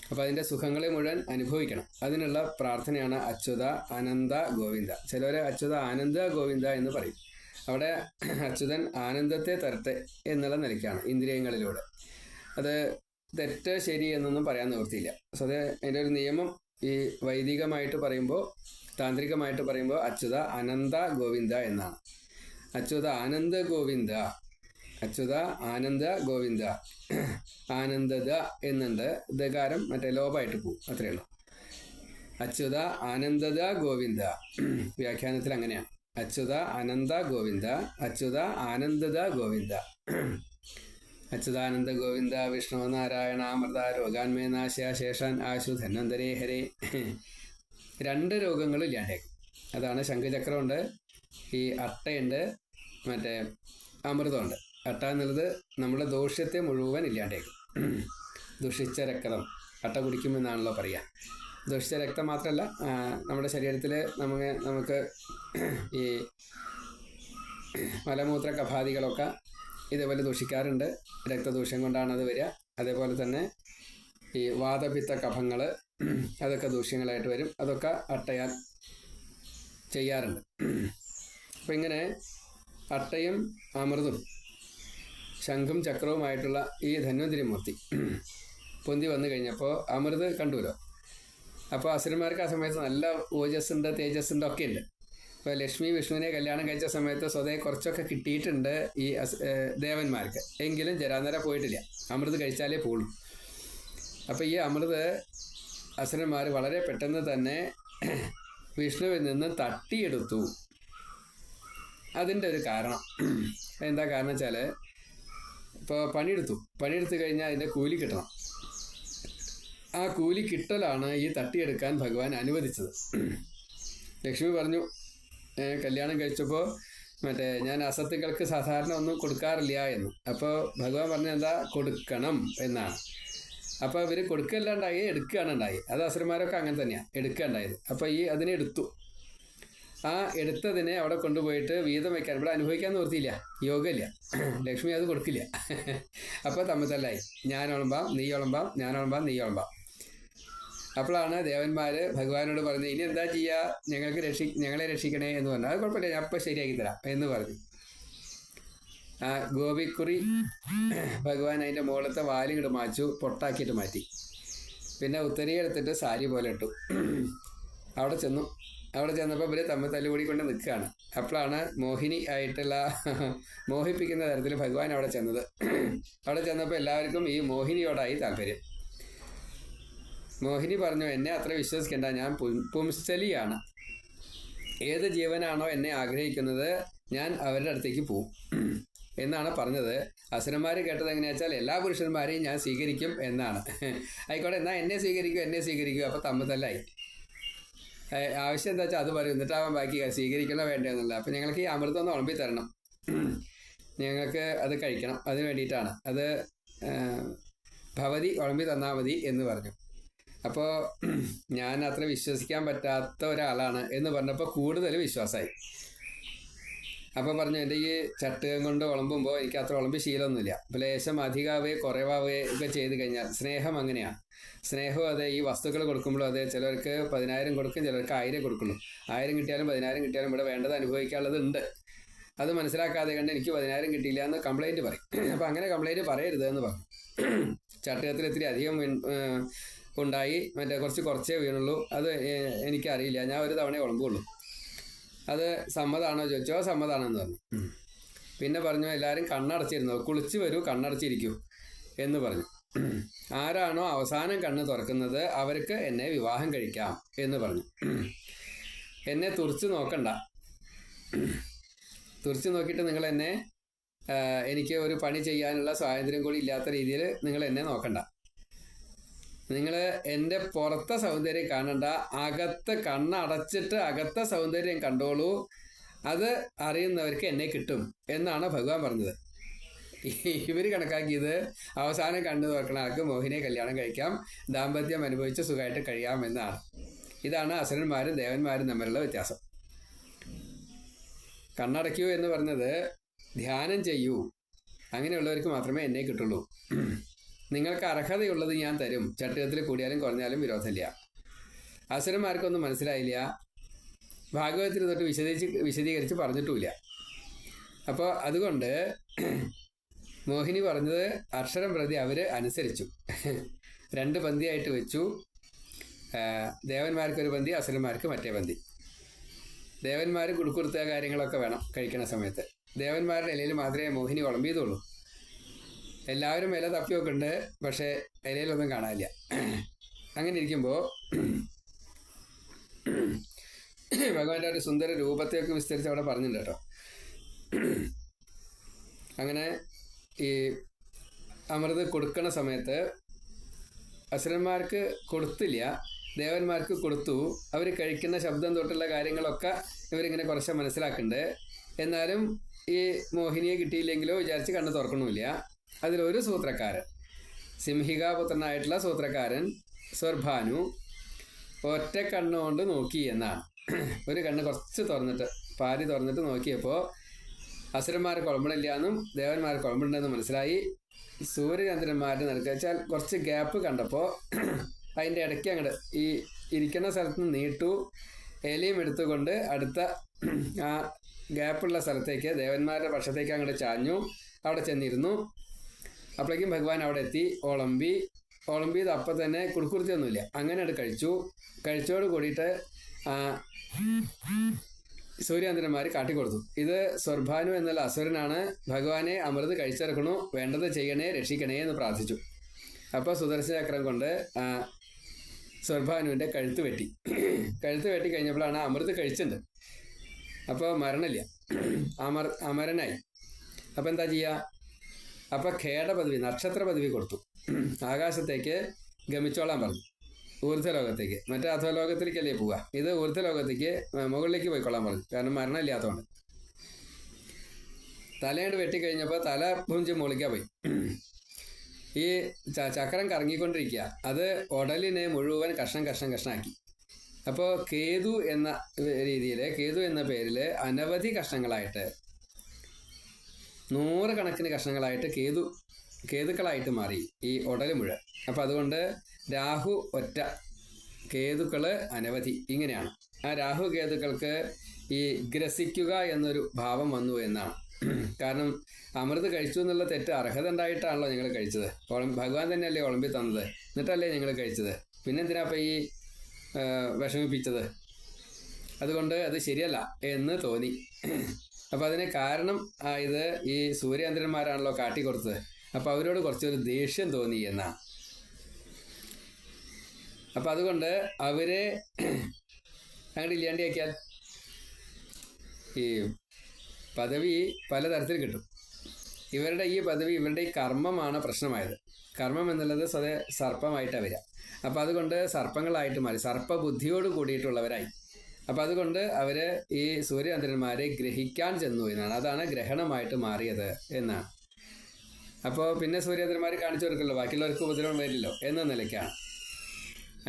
അപ്പോൾ അതിൻ്റെ സുഖങ്ങളെ മുഴുവൻ അനുഭവിക്കണം. അതിനുള്ള പ്രാർത്ഥനയാണ് അച്യുത അനന്ത ഗോവിന്ദ. ചിലവരെ അച്യുത ആനന്ദ ഗോവിന്ദ എന്ന് പറയും. അവിടെ അച്യുതൻ ആനന്ദത്തെ തരട്ടെ എന്നുള്ള നിലയ്ക്കാണ് ഇന്ദ്രിയങ്ങളിലൂടെ. അത് തെറ്റ് ശരി എന്നൊന്നും പറയാൻ നിവൃത്തിയില്ല. സോ അത് അതിൻ്റെ ഒരു നിയമം ഈ വൈദികമായിട്ട് പറയുമ്പോൾ, താന്ത്രികമായിട്ട് പറയുമ്പോൾ അച്യുത അനന്ത ഗോവിന്ദ എന്നാണ്. അച്യുത ആനന്ദ ഗോവിന്ദ, അച്യുത ആനന്ദ ഗോവിന്ദ. ആനന്ദത എന്നുണ്ട്, ദകാരം മറ്റേ ലോപമായിട്ട് പോവും, അത്രയേ ഉള്ളൂ. അച്യുത ആനന്ദത ഗോവിന്ദ. വ്യാഖ്യാനത്തിൽ അങ്ങനെയാണ്. അച്യുത അനന്ത ഗോവിന്ദ, അച്യുത ആനന്ദത ഗോവിന്ദ. അച്യുതാനന്ദ ഗോവിന്ദ വിഷ്ണു നാരായണ അമൃത രോഗാന്മേ നാശ ശേഷാൻ ആശു ധന്വന്തരേ ഹരേ. 2 രോഗങ്ങളും ഇല്ലാണ്ടേക്കും. അതാണ് ശംഖചക്രമുണ്ട്, ഈ അട്ടയുണ്ട്, മറ്റേ അമൃതമുണ്ട്. അട്ട എന്നുള്ളത് നമ്മുടെ ദോഷ്യത്തെ മുഴുവൻ ഇല്ലാണ്ടേക്കും. ദുഷിച്ച രക്തം അട്ട കുടിക്കുമെന്നാണല്ലോ പറയുക. ദുഷിച്ച രക്തം മാത്രമല്ല, നമ്മുടെ ശരീരത്തിൽ നമുക്ക് ഈ മലമൂത്ര കഫാദികളൊക്കെ ഇതേപോലെ ദൂഷിക്കാറുണ്ട്. രക്തദൂഷ്യം കൊണ്ടാണ് അത് വരിക. അതേപോലെ തന്നെ ഈ വാതപിത്ത കഫങ്ങൾ, അതൊക്കെ ദൂഷ്യങ്ങളായിട്ട് വരും. അതൊക്കെ അട്ടയാൽ ചെയ്യാറുണ്ട്. അപ്പം ഇങ്ങനെ അട്ടയും അമൃതും ശംഖും ചക്രവുമായിട്ടുള്ള ഈ ധന്വന്തിരിമൂർത്തി പൊന്തി വന്നു കഴിഞ്ഞപ്പോൾ അമൃത് കണ്ടുവല്ലോ. അപ്പോൾ അസുരന്മാർക്ക് ആ സമയത്ത് നല്ല ഓജസ്സുണ്ട്, തേജസ്സുണ്ട്, ഒക്കെ ഉണ്ട്. ഇപ്പോൾ ലക്ഷ്മി വിഷ്ണുവിനെ കല്യാണം കഴിച്ച സമയത്ത് സ്വതേ കുറച്ചൊക്കെ കിട്ടിയിട്ടുണ്ട് ഈ ദേവന്മാർക്ക്. എങ്കിലും ജരാനര പോയിട്ടില്ല, അമൃത് കഴിച്ചാലേ പോളൂ. അപ്പോൾ ഈ അമൃത് അസുരന്മാർ വളരെ പെട്ടെന്ന് തന്നെ വിഷ്ണുവിൽ നിന്ന് തട്ടിയെടുത്തു. അതിൻ്റെ ഒരു കാരണം എന്താ കാരണം വെച്ചാൽ, ഇപ്പോൾ പണിയെടുത്തു കഴിഞ്ഞാൽ അതിൻ്റെ കൂലി കിട്ടണം. ആ കൂലി കിട്ടലാണ് ഈ തട്ടിയെടുക്കാൻ ഭഗവാൻ അനുവദിച്ചത്. ലക്ഷ്മി പറഞ്ഞു, കല്യാണം കഴിച്ചപ്പോൾ മറ്റേ ഞാൻ അസത്തുക്കൾക്ക് സാധാരണ ഒന്നും കൊടുക്കാറില്ല എന്ന്. അപ്പോൾ ഭഗവാൻ പറഞ്ഞ എന്താ, കൊടുക്കണം എന്നാണ്. അപ്പോൾ ഇവർ കൊടുക്കല്ലാണ്ടായി, എടുക്കുകയാണ് ഉണ്ടായി. അത് അസുരന്മാരൊക്കെ അങ്ങനെ തന്നെയാണ്, എടുക്കുകയുണ്ടായത്. അപ്പോൾ ഈ അതിനെ എടുത്തു. ആ എടുത്തതിനെ അവിടെ കൊണ്ടുപോയിട്ട് വീതം വയ്ക്കാൻ, ഇവിടെ അനുഭവിക്കാൻ നിവൃത്തിയില്ല, യോഗമില്ല. ലക്ഷ്മി അത് കൊടുക്കില്ല. അപ്പോൾ തമ്മിത്തല്ലായി. ഞാൻ ഒളമ്പാം, നീ ഒളമ്പാം, ഞാൻ ഒളമ്പാം, നീ ഒളമ്പാം. അപ്പോഴാണ് ദേവന്മാർ ഭഗവാനോട് പറഞ്ഞത്, ഇനി എന്താ ചെയ്യുക, ഞങ്ങളെ രക്ഷിക്കണേ എന്ന് പറഞ്ഞു. അത് കുഴപ്പമില്ല, ഞാൻ അപ്പോൾ ശരിയാക്കി തരാം എന്ന് പറഞ്ഞു. ആ ഗോപിക്കുറി ഭഗവാൻ അതിൻ്റെ മുകളിലത്തെ വാലിങ്ങോട്ട് മാച്ചു, പൊട്ടാക്കിയിട്ട് മാറ്റി. പിന്നെ ഉത്തരീയ എടുത്തിട്ട് സാരി പോലെ ഇട്ടു. അവിടെ ചെന്നപ്പോൾ ഇവർ തമ്മിൽ തല്ലുകൂടിക്കൊണ്ട് നിൽക്കുകയാണ്. അപ്പോഴാണ് മോഹിനി ആയിട്ടുള്ള മോഹിപ്പിക്കുന്ന തരത്തിൽ ഭഗവാൻ അവിടെ ചെന്നത്. അവിടെ ചെന്നപ്പോൾ എല്ലാവർക്കും ഈ മോഹിനിയോടായി താല്പര്യം. മോഹിനി പറഞ്ഞു, എന്നെ അത്ര വിശ്വസിക്കേണ്ട, ഞാൻ പുംസ്ഥലിയാണ്. ഏത് ജീവനാണോ എന്നെ ആഗ്രഹിക്കുന്നത് ഞാൻ അവരുടെ അടുത്തേക്ക് പോവും എന്നാണ് പറഞ്ഞത്. അസുരന്മാർ കേട്ടത് എങ്ങനെയാ വെച്ചാൽ, എല്ലാ പുരുഷന്മാരെയും ഞാൻ സ്വീകരിക്കും എന്നാണ്. ആയിക്കോട്ടെ, എന്നാൽ എന്നെ സ്വീകരിക്കും. അപ്പോൾ തമ്മിത്തല്ലായി. ആവശ്യം എന്താ വെച്ചാൽ അത് പറയും, എന്നിട്ടാവാൻ ബാക്കി സ്വീകരിക്കണോ വേണ്ടതെന്നല്ല. അപ്പം ഞങ്ങൾക്ക് ഈ അമൃതം ഒന്ന് ഉളമ്പി തരണം, ഞങ്ങൾക്ക് അത് കഴിക്കണം, അതിന് വേണ്ടിയിട്ടാണ്. അത് ഭവതി ഉളമ്പി തന്നാൽ മതി എന്ന് പറഞ്ഞു. അപ്പോൾ ഞാൻ അത്ര വിശ്വസിക്കാൻ പറ്റാത്ത ഒരാളാണ് എന്ന് പറഞ്ഞപ്പോൾ കൂടുതൽ വിശ്വാസമായി. അപ്പോൾ പറഞ്ഞു, എൻ്റെ ഈ ചട്ടുകം കൊണ്ട് ഉളമ്പുമ്പോൾ എനിക്ക് അത്ര ഉളമ്പി ശീലമൊന്നുമില്ല. അപ്പോൾ ലേശം അധികാവുകയോ കുറവാവുകയോ ഒക്കെ ചെയ്ത് കഴിഞ്ഞാൽ, സ്നേഹം അങ്ങനെയാണ്. സ്നേഹവും അതെ, ഈ വസ്തുക്കൾ കൊടുക്കുമ്പോഴും അതെ, ചിലർക്ക് 10,000 കൊടുക്കും, ചിലർക്ക് 1000 കൊടുക്കുള്ളൂ. 1000 കിട്ടിയാലും 10,000 കിട്ടിയാലും ഇവിടെ വേണ്ടത് അനുഭവിക്കാനുള്ളത് ഉണ്ട്. അത് മനസ്സിലാക്കാതെ കണ്ട് എനിക്ക് 10,000 കിട്ടിയില്ല എന്ന് കംപ്ലൈൻറ്റ് പറയും. അപ്പോൾ അങ്ങനെ കംപ്ലൈൻറ്റ് പറയരുത് എന്ന് പറഞ്ഞു. ചട്ടുകത്തിൽ ഇത്തിരി അധികം ഉണ്ടായി, മറ്റേ കുറച്ചേ വീണുള്ളൂ, അത് എനിക്കറിയില്ല, ഞാൻ ഒരു തവണ ഉളമ്പുള്ളൂ. അത് സമ്മതമാണോ ചോദിച്ചോ, സമ്മതമാണെന്ന് പറഞ്ഞു. പിന്നെ പറഞ്ഞു, എല്ലാവരും കണ്ണടച്ചിരുന്നു, കുളിച്ച് വരൂ, കണ്ണടച്ചിരിക്കൂ എന്ന് പറഞ്ഞു. ആരാണോ അവസാനം കണ്ണ് തുറക്കുന്നത് അവർക്ക് എന്നെ വിവാഹം കഴിക്കാം എന്ന് പറഞ്ഞു. എന്നെ തുറച്ച് നോക്കണ്ട, തുറച്ച് നോക്കിയിട്ട് നിങ്ങൾ എന്നെ, എനിക്ക് ഒരു പണി ചെയ്യാനുള്ള സ്വാതന്ത്ര്യം കൂടി ഇല്ലാത്ത രീതിയിൽ നിങ്ങൾ എന്നെ നോക്കണ്ട. നിങ്ങൾ എൻ്റെ പുറത്തെ സൗന്ദര്യം കാണണ്ട, അകത്ത് കണ്ണടച്ചിട്ട് അകത്തെ സൗന്ദര്യം കണ്ടോളൂ, അത് അറിയുന്നവർക്ക് എന്നെ കിട്ടും എന്നാണ് ഭഗവാൻ പറഞ്ഞത്. ഇവർ കണക്കാക്കിയത് അവസാനം കണ്ണു തുറക്കണ ആൾക്ക് മോഹിനിയെ കല്യാണം കഴിക്കാം, ദാമ്പത്യം അനുഭവിച്ച് സുഖമായിട്ട് കഴിയാമെന്നാണ്. ഇതാണ് അസുരന്മാരും ദേവന്മാരും തമ്മിലുള്ള വ്യത്യാസം. കണ്ണടയ്ക്കൂ എന്ന് പറഞ്ഞത് ധ്യാനം ചെയ്യൂ, അങ്ങനെയുള്ളവർക്ക് മാത്രമേ എന്നെ കിട്ടുള്ളൂ. നിങ്ങൾക്ക് അർഹതയുള്ളത് ഞാൻ തരും, ചട്ടുകത്തിൽ കൂടിയാലും കുറഞ്ഞാലും വിരോധമില്ല. അസുരന്മാർക്കൊന്നും മനസ്സിലായില്ല, ഭാഗവതത്തിൽ തൊട്ട് വിശദീകരിച്ച് പറഞ്ഞിട്ടുമില്ല. അപ്പോൾ അതുകൊണ്ട് മോഹിനി പറഞ്ഞത് അക്ഷരം പ്രതി അവർ അനുസരിച്ചു. 2 പന്തിയായിട്ട് വെച്ചു. ദേവന്മാർക്കൊരു പന്തി, അസുരന്മാർക്ക് മറ്റേ പന്തി. ദേവന്മാർ കുടുക്കുറുത്ത കാര്യങ്ങളൊക്കെ വേണം കഴിക്കണ സമയത്ത്. ദേവന്മാരുടെ ഇലയിൽ മാത്രമേ മോഹിനി വിളമ്പിയതുള്ളൂ. എല്ലാവരും ഇല തപ്പിയൊക്കെ ഉണ്ട്, പക്ഷേ ഇലയിലൊന്നും കാണാനില്ല. അങ്ങനെ ഇരിക്കുമ്പോൾ ഭഗവാന്റെ ഒരു സുന്ദര രൂപത്തെയൊക്കെ വിസ്തരിച്ച് അവിടെ പറഞ്ഞിട്ടുണ്ട് കേട്ടോ. അങ്ങനെ ഈ അമൃത് കൊടുക്കണ സമയത്ത് അസുരന്മാർക്ക് കൊടുത്തില്ല, ദേവന്മാർക്ക് കൊടുത്തു. അവർ കഴിക്കുന്ന ശബ്ദം തൊട്ടുള്ള കാര്യങ്ങളൊക്കെ ഇവരിങ്ങനെ കുറച്ച് മനസ്സിലാക്കുന്നുണ്ട്. എന്നാലും ഈ മോഹിനിയെ കിട്ടിയില്ലെങ്കിലോ വിചാരിച്ച് കണ്ണ് തുറക്കണമില്ല. അതിലൊരു സൂത്രക്കാരൻ, സിംഹികാപുത്രനായിട്ടുള്ള സൂത്രക്കാരൻ സ്വർഭാനു ഒറ്റ കണ്ണുകൊണ്ട് നോക്കി എന്നാണ്. ഒരു കണ്ണ് കുറച്ച് തുറന്നിട്ട്, പാതി തുറന്നിട്ട് നോക്കിയപ്പോൾ അസുരന്മാർ കുഴമ്പണില്ല എന്നും ദേവന്മാർ കുഴമ്പുണ്ടെന്നും മനസ്സിലായി. സൂര്യചന്ദ്രന്മാരുടെ നടുക്ക് വെച്ചാൽ കുറച്ച് ഗ്യാപ്പ് കണ്ടപ്പോൾ അതിൻ്റെ ഇടയ്ക്ക് അങ്ങോട്ട് ഈ ഇരിക്കുന്ന സ്ഥലത്ത് നിന്ന് നീട്ടു, ഇലയും എടുത്തുകൊണ്ട് അടുത്ത ആ ഗ്യാപ്പുള്ള സ്ഥലത്തേക്ക് ദേവന്മാരുടെ പക്ഷത്തേക്ക് അങ്ങോട്ട് ചാഞ്ഞു. അവിടെ ചെന്നിരുന്നു. അപ്പോഴേക്കും ഭഗവാൻ അവിടെ എത്തി. ഓളമ്പിയത് അപ്പം തന്നെ കുടുക്കുറുത്തിയൊന്നുമില്ല, അങ്ങനെ അത് കഴിച്ചു. കഴിച്ചോട് കൂടിയിട്ട് സൂര്യചന്ദ്രന്മാർ കാട്ടിക്കൊടുത്തു. ഇത് സ്വർഭാനു എന്നുള്ള അസുരനാണ്, ഭഗവാനെ അമൃത് കഴിച്ചിറക്കണു, വേണ്ടത് ചെയ്യണേ, രക്ഷിക്കണേ എന്ന് പ്രാർത്ഥിച്ചു. അപ്പോൾ സുദർശന ചക്രം കൊണ്ട് സ്വർഭാനുവിൻ്റെ കഴുത്ത് വെട്ടി കഴിഞ്ഞപ്പോഴാണ് അമൃത് കഴിച്ചിട്ടുണ്ട്. അപ്പോൾ മരണമില്ല, അമരനായി. അപ്പം എന്താ ചെയ്യുക? അപ്പം ഖേടപദവി, നക്ഷത്ര പദവി കൊടുത്തു. ആകാശത്തേക്ക് ഗമിച്ചോളാൻ പറഞ്ഞു, ഊർധ്വലോകത്തേക്ക്. മറ്റേ അധോലോകത്തിലേക്കല്ലേ പോവുക, ഇത് ഊർധ്വലോകത്തേക്ക് മുകളിലേക്ക് പോയിക്കൊള്ളാൻ പറഞ്ഞു, കാരണം മരണമില്ലാത്തതുകൊണ്ട്. തലയോട് വെട്ടിക്കഴിഞ്ഞപ്പോൾ തല പുഞ്ച് മുകളിക്കാൻ പോയി. ഈ ചക്രം കറങ്ങിക്കൊണ്ടിരിക്കുക, അത് ഉടലിനെ മുഴുവൻ കഷ്ണാക്കി. അപ്പോൾ കേതു എന്ന രീതിയിൽ, കേതു എന്ന പേരിൽ അനവധി കഷ്ണങ്ങളായിട്ട്, 100 കണക്കിന് കഷ്ണങ്ങളായിട്ട് കേതുക്കളായിട്ട് മാറി ഈ ഉടൽ മുഴുവൻ. അപ്പം അതുകൊണ്ട് രാഹു ഒറ്റ, കേതുക്കൾ അനവധി, ഇങ്ങനെയാണ്. ആ രാഹു കേതുക്കൾക്ക് ഈ ഗ്രസിക്കുക എന്നൊരു ഭാവം വന്നു എന്നാണ്. കാരണം അമൃത് കഴിച്ചു എന്നുള്ള തെറ്റ് അർഹത ഉണ്ടായിട്ടാണല്ലോ ഞങ്ങൾ കഴിച്ചത്. ഭഗവാൻ തന്നെയല്ലേ വിളമ്പി തന്നത്, എന്നിട്ടല്ലേ ഞങ്ങൾ കഴിച്ചത്. പിന്നെന്തിനാ അപ്പം ഈ വിഷമിപ്പിച്ചത്? അതുകൊണ്ട് അത് ശരിയല്ല എന്ന് തോന്നി. അപ്പം അതിന് കാരണം ഇത് ഈ സൂര്യചന്ദ്രന്മാരാണല്ലോ കാട്ടിക്കൊടുത്തത്. അപ്പം അവരോട് കുറച്ചൊരു ദേഷ്യം തോന്നി എന്നാ. അപ്പം അതുകൊണ്ട് അവരെ അങ്ങോട്ട് ഇല്ലാണ്ടിയാക്കിയാൽ ഈ പദവി പലതരത്തിൽ കിട്ടും. ഇവരുടെ ഈ പദവി, ഇവരുടെ ഈ കർമ്മമാണ് പ്രശ്നമായത്. കർമ്മം എന്നുള്ളത് സ്വതേ സർപ്പമായിട്ടാണ് വരിക. അപ്പം അതുകൊണ്ട് സർപ്പങ്ങളായിട്ട് മാറി, സർപ്പബുദ്ധിയോട് കൂടിയിട്ടുള്ളവരായി. അപ്പം അതുകൊണ്ട് അവർ ഈ സൂര്യചന്ദ്രന്മാരെ ഗ്രഹിക്കാൻ ചെന്നു എന്നാണ്. അതാണ് ഗ്രഹണമായിട്ട് മാറിയത് എന്നാണ്. അപ്പോൾ പിന്നെ സൂര്യചന്ദ്രന്മാർ കാണിച്ചു കൊടുക്കല്ലോ, ബാക്കിയുള്ളവർക്ക് ഉപദ്രവം വരില്ലല്ലോ എന്ന നിലയ്ക്കാണ്.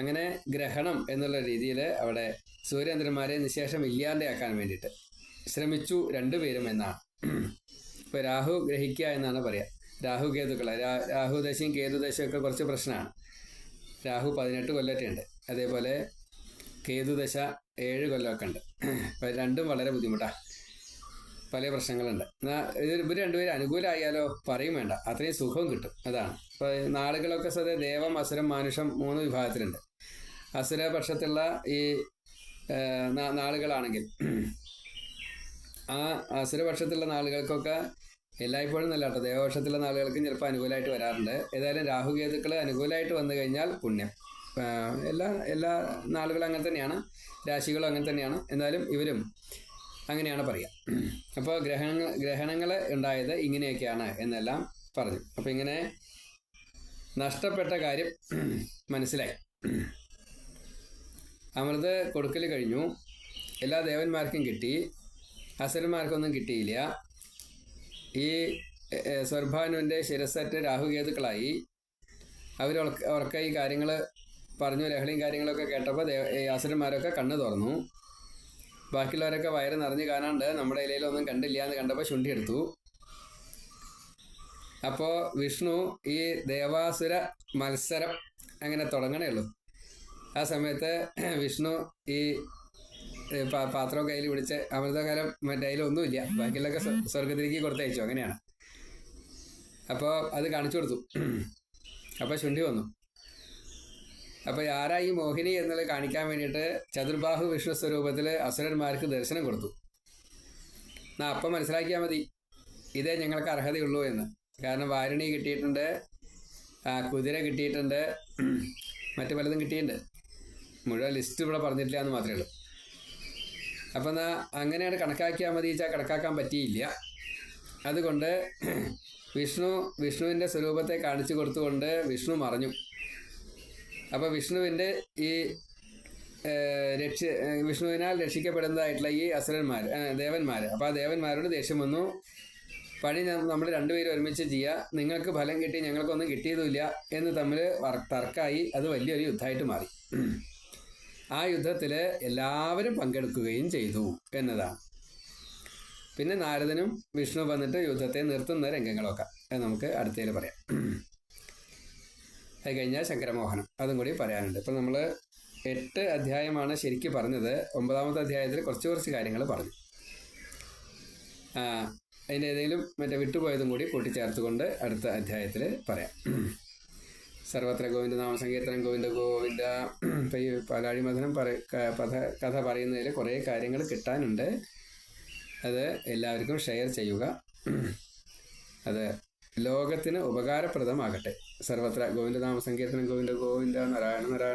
അങ്ങനെ ഗ്രഹണം എന്നുള്ള രീതിയിൽ അവിടെ സൂര്യചന്ദ്രന്മാരെ നിശേഷം ഇല്ലാണ്ടാക്കാൻ വേണ്ടിയിട്ട് ശ്രമിച്ചു 2 പേരും എന്നാണ്. ഇപ്പോൾ രാഹു ഗ്രഹിക്കുക എന്നാണ് പറയുക. രാഹു കേതുക്കളെ, രാഹുദശയും കേതുദശയും ഒക്കെ കുറച്ച് പ്രശ്നമാണ്. രാഹു 18 കൊല്ലമൊക്കെയുണ്ട്, അതേപോലെ കേതുദശ 7 കൊല്ലമൊക്കെ ഉണ്ട്. അപ്പം രണ്ടും വളരെ ബുദ്ധിമുട്ടാണ്, പല പ്രശ്നങ്ങളുണ്ട്. ഇവർ 2 പേരും അനുകൂലമായാലോ പറയും വേണ്ട, അത്രയും സുഖവും കിട്ടും. അതാണ്. ഇപ്പോൾ നാളുകളൊക്കെ സ്വതേ ദേവം, അസുരം, മാനുഷം 3 വിഭാഗത്തിലുണ്ട്. അസുരപക്ഷത്തുള്ള ഈ നാളുകളാണെങ്കിൽ ആ അസുരപക്ഷത്തുള്ള നാളുകൾക്കൊക്കെ എല്ലായ്പ്പോഴും നല്ല കേട്ടോ, ദേവപക്ഷത്തുള്ള നാളുകൾക്കും ചിലപ്പോൾ അനുകൂലമായിട്ട് വരാറുണ്ട്. ഏതായാലും രാഹുകേതുക്കൾ അനുകൂലമായിട്ട് വന്നു കഴിഞ്ഞാൽ പുണ്യം. എല്ലാ നാളുകളും അങ്ങനെ തന്നെയാണ്, രാശികളും അങ്ങനെ തന്നെയാണ്. എന്നാലും ഇവരും അങ്ങനെയാണ് പറയുക. അപ്പോൾ ഗ്രഹണങ്ങൾ ഉണ്ടായത് ഇങ്ങനെയൊക്കെയാണ് എന്നെല്ലാം പറഞ്ഞു. അപ്പോൾ ഇങ്ങനെ നഷ്ടപ്പെട്ട കാര്യം മനസ്സിലായി. അമൃത് കൊടുക്കൽ കഴിഞ്ഞു, എല്ലാ ദേവന്മാർക്കും കിട്ടി, അസുരന്മാർക്കൊന്നും കിട്ടിയില്ല. ഈ സ്വർഭാനുവിൻ്റെ ശിരസറ്റ് രാഹുകേതുക്കളായി. അവർ ഉറക്ക ഈ കാര്യങ്ങൾ പറഞ്ഞു, ലഹളിയും കാര്യങ്ങളൊക്കെ കേട്ടപ്പോൾ അസുരന്മാരൊക്കെ കണ്ണ് തുറന്നു. ബാക്കിയുള്ളവരൊക്കെ വയറ് നിറഞ്ഞ് കാണാണ്ട് നമ്മുടെ ഇലയിലൊന്നും കണ്ടില്ല എന്ന് കണ്ടപ്പോൾ ചുണ്ടിയെടുത്തു. അപ്പോൾ വിഷ്ണു ഈ ദേവാസുര മത്സരം അങ്ങനെ തുടങ്ങണേ ഉള്ളൂ. ആ സമയത്ത് വിഷ്ണു ഈ പാത്രം കയ്യിൽ പിടിച്ച് അമൃതകാലം മറ്റേ അതിലൊന്നുമില്ല, ബാക്കിയുള്ളൊക്കെ സ്വർഗത്തിലേക്ക് കൊടുത്തയച്ചു. അങ്ങനെയാണ്. അപ്പോൾ അത് കാണിച്ചു കൊടുത്തു. അപ്പോൾ ശുണ്ഠി വന്നു. അപ്പോൾ ആരാ ഈ മോഹിനി എന്നുള്ളത് കാണിക്കാൻ വേണ്ടിയിട്ട് ചതുർബാഹു വിഷ്ണു സ്വരൂപത്തിൽ അസുരന്മാർക്ക് ദർശനം കൊടുത്തു. എന്നാൽ അപ്പം മനസ്സിലാക്കിയാൽ മതി ഇതേ ഞങ്ങൾക്ക് അർഹതയുള്ളൂ എന്ന്. കാരണം വാരുണി കിട്ടിയിട്ടുണ്ട്, കുതിര കിട്ടിയിട്ടുണ്ട്, മറ്റു പലതും കിട്ടിയിട്ടുണ്ട്. മുഴുവൻ ലിസ്റ്റ് ഇവിടെ പറഞ്ഞിട്ടില്ല എന്ന് മാത്രമേ ഉള്ളൂ. അപ്പം എന്നാൽ അങ്ങനെയാണ് കണക്കാക്കിയാൽ മതി വെച്ചാൽ കണക്കാക്കാൻ പറ്റിയില്ല. അതുകൊണ്ട് വിഷ്ണുവിൻ്റെ സ്വരൂപത്തെ കാണിച്ചു കൊടുത്തുകൊണ്ട് വിഷ്ണു മറഞ്ഞു. അപ്പോൾ വിഷ്ണുവിൻ്റെ ഈ വിഷ്ണുവിനാൽ രക്ഷിക്കപ്പെടുന്നതായിട്ടുള്ള ഈ അസുരന്മാർ, ദേവന്മാർ, അപ്പോൾ ആ ദേവന്മാരോട് ദേഷ്യം വന്നു. പണി നമ്മൾ രണ്ടുപേരും ഒരുമിച്ച് ചെയ്യുക, നിങ്ങൾക്ക് ഫലം കിട്ടി ഞങ്ങൾക്കൊന്നും കിട്ടിയതുമില്ല എന്ന് തമ്മിൽ തർക്കമായി. അത് വലിയൊരു യുദ്ധമായിട്ട് മാറി. ആ യുദ്ധത്തിൽ എല്ലാവരും പങ്കെടുക്കുകയും ചെയ്തു എന്നതാണ്. പിന്നെ നാരദനും വിഷ്ണു വന്നിട്ട് യുദ്ധത്തെ നിർത്തുന്ന രംഗങ്ങളൊക്കെ അത് നമുക്ക് അടുത്തതിൽ പറയാം. അത് കഴിഞ്ഞാൽ ശങ്കരമോഹനം, അതും കൂടി പറയാനുണ്ട്. ഇപ്പം നമ്മൾ 8 അധ്യായമാണ് ശരിക്കും പറഞ്ഞത്. 9ാമത്തെ അധ്യായത്തിൽ കുറച്ച് കാര്യങ്ങൾ പറഞ്ഞു. അതിൻ്റെ ഏതെങ്കിലും മറ്റേ വിട്ടുപോയതും കൂടി കൂട്ടിച്ചേർത്തുകൊണ്ട് അടുത്ത അധ്യായത്തിൽ പറയാം. സർവത്ര ഗോവിന്ദ നാമസങ്കീർത്തനം ഗോവിന്ദ ഗോവിന്ദ. ഇപ്പം ഈ പാലാഴി മഥനം കഥ പറയുന്നതിൽ കുറേ കാര്യങ്ങൾ കിട്ടാനുണ്ട്. അത് എല്ലാവർക്കും ഷെയർ ചെയ്യുക. അത് ലോകത്തിന് ഉപകാരപ്രദമാകട്ടെ. സർവത്ര ഗോവിന്ദ നാമസങ്കീർത്തനം ഗോവിന്ദ ഗോവിന്ദ. നാരായണ നാരായണ.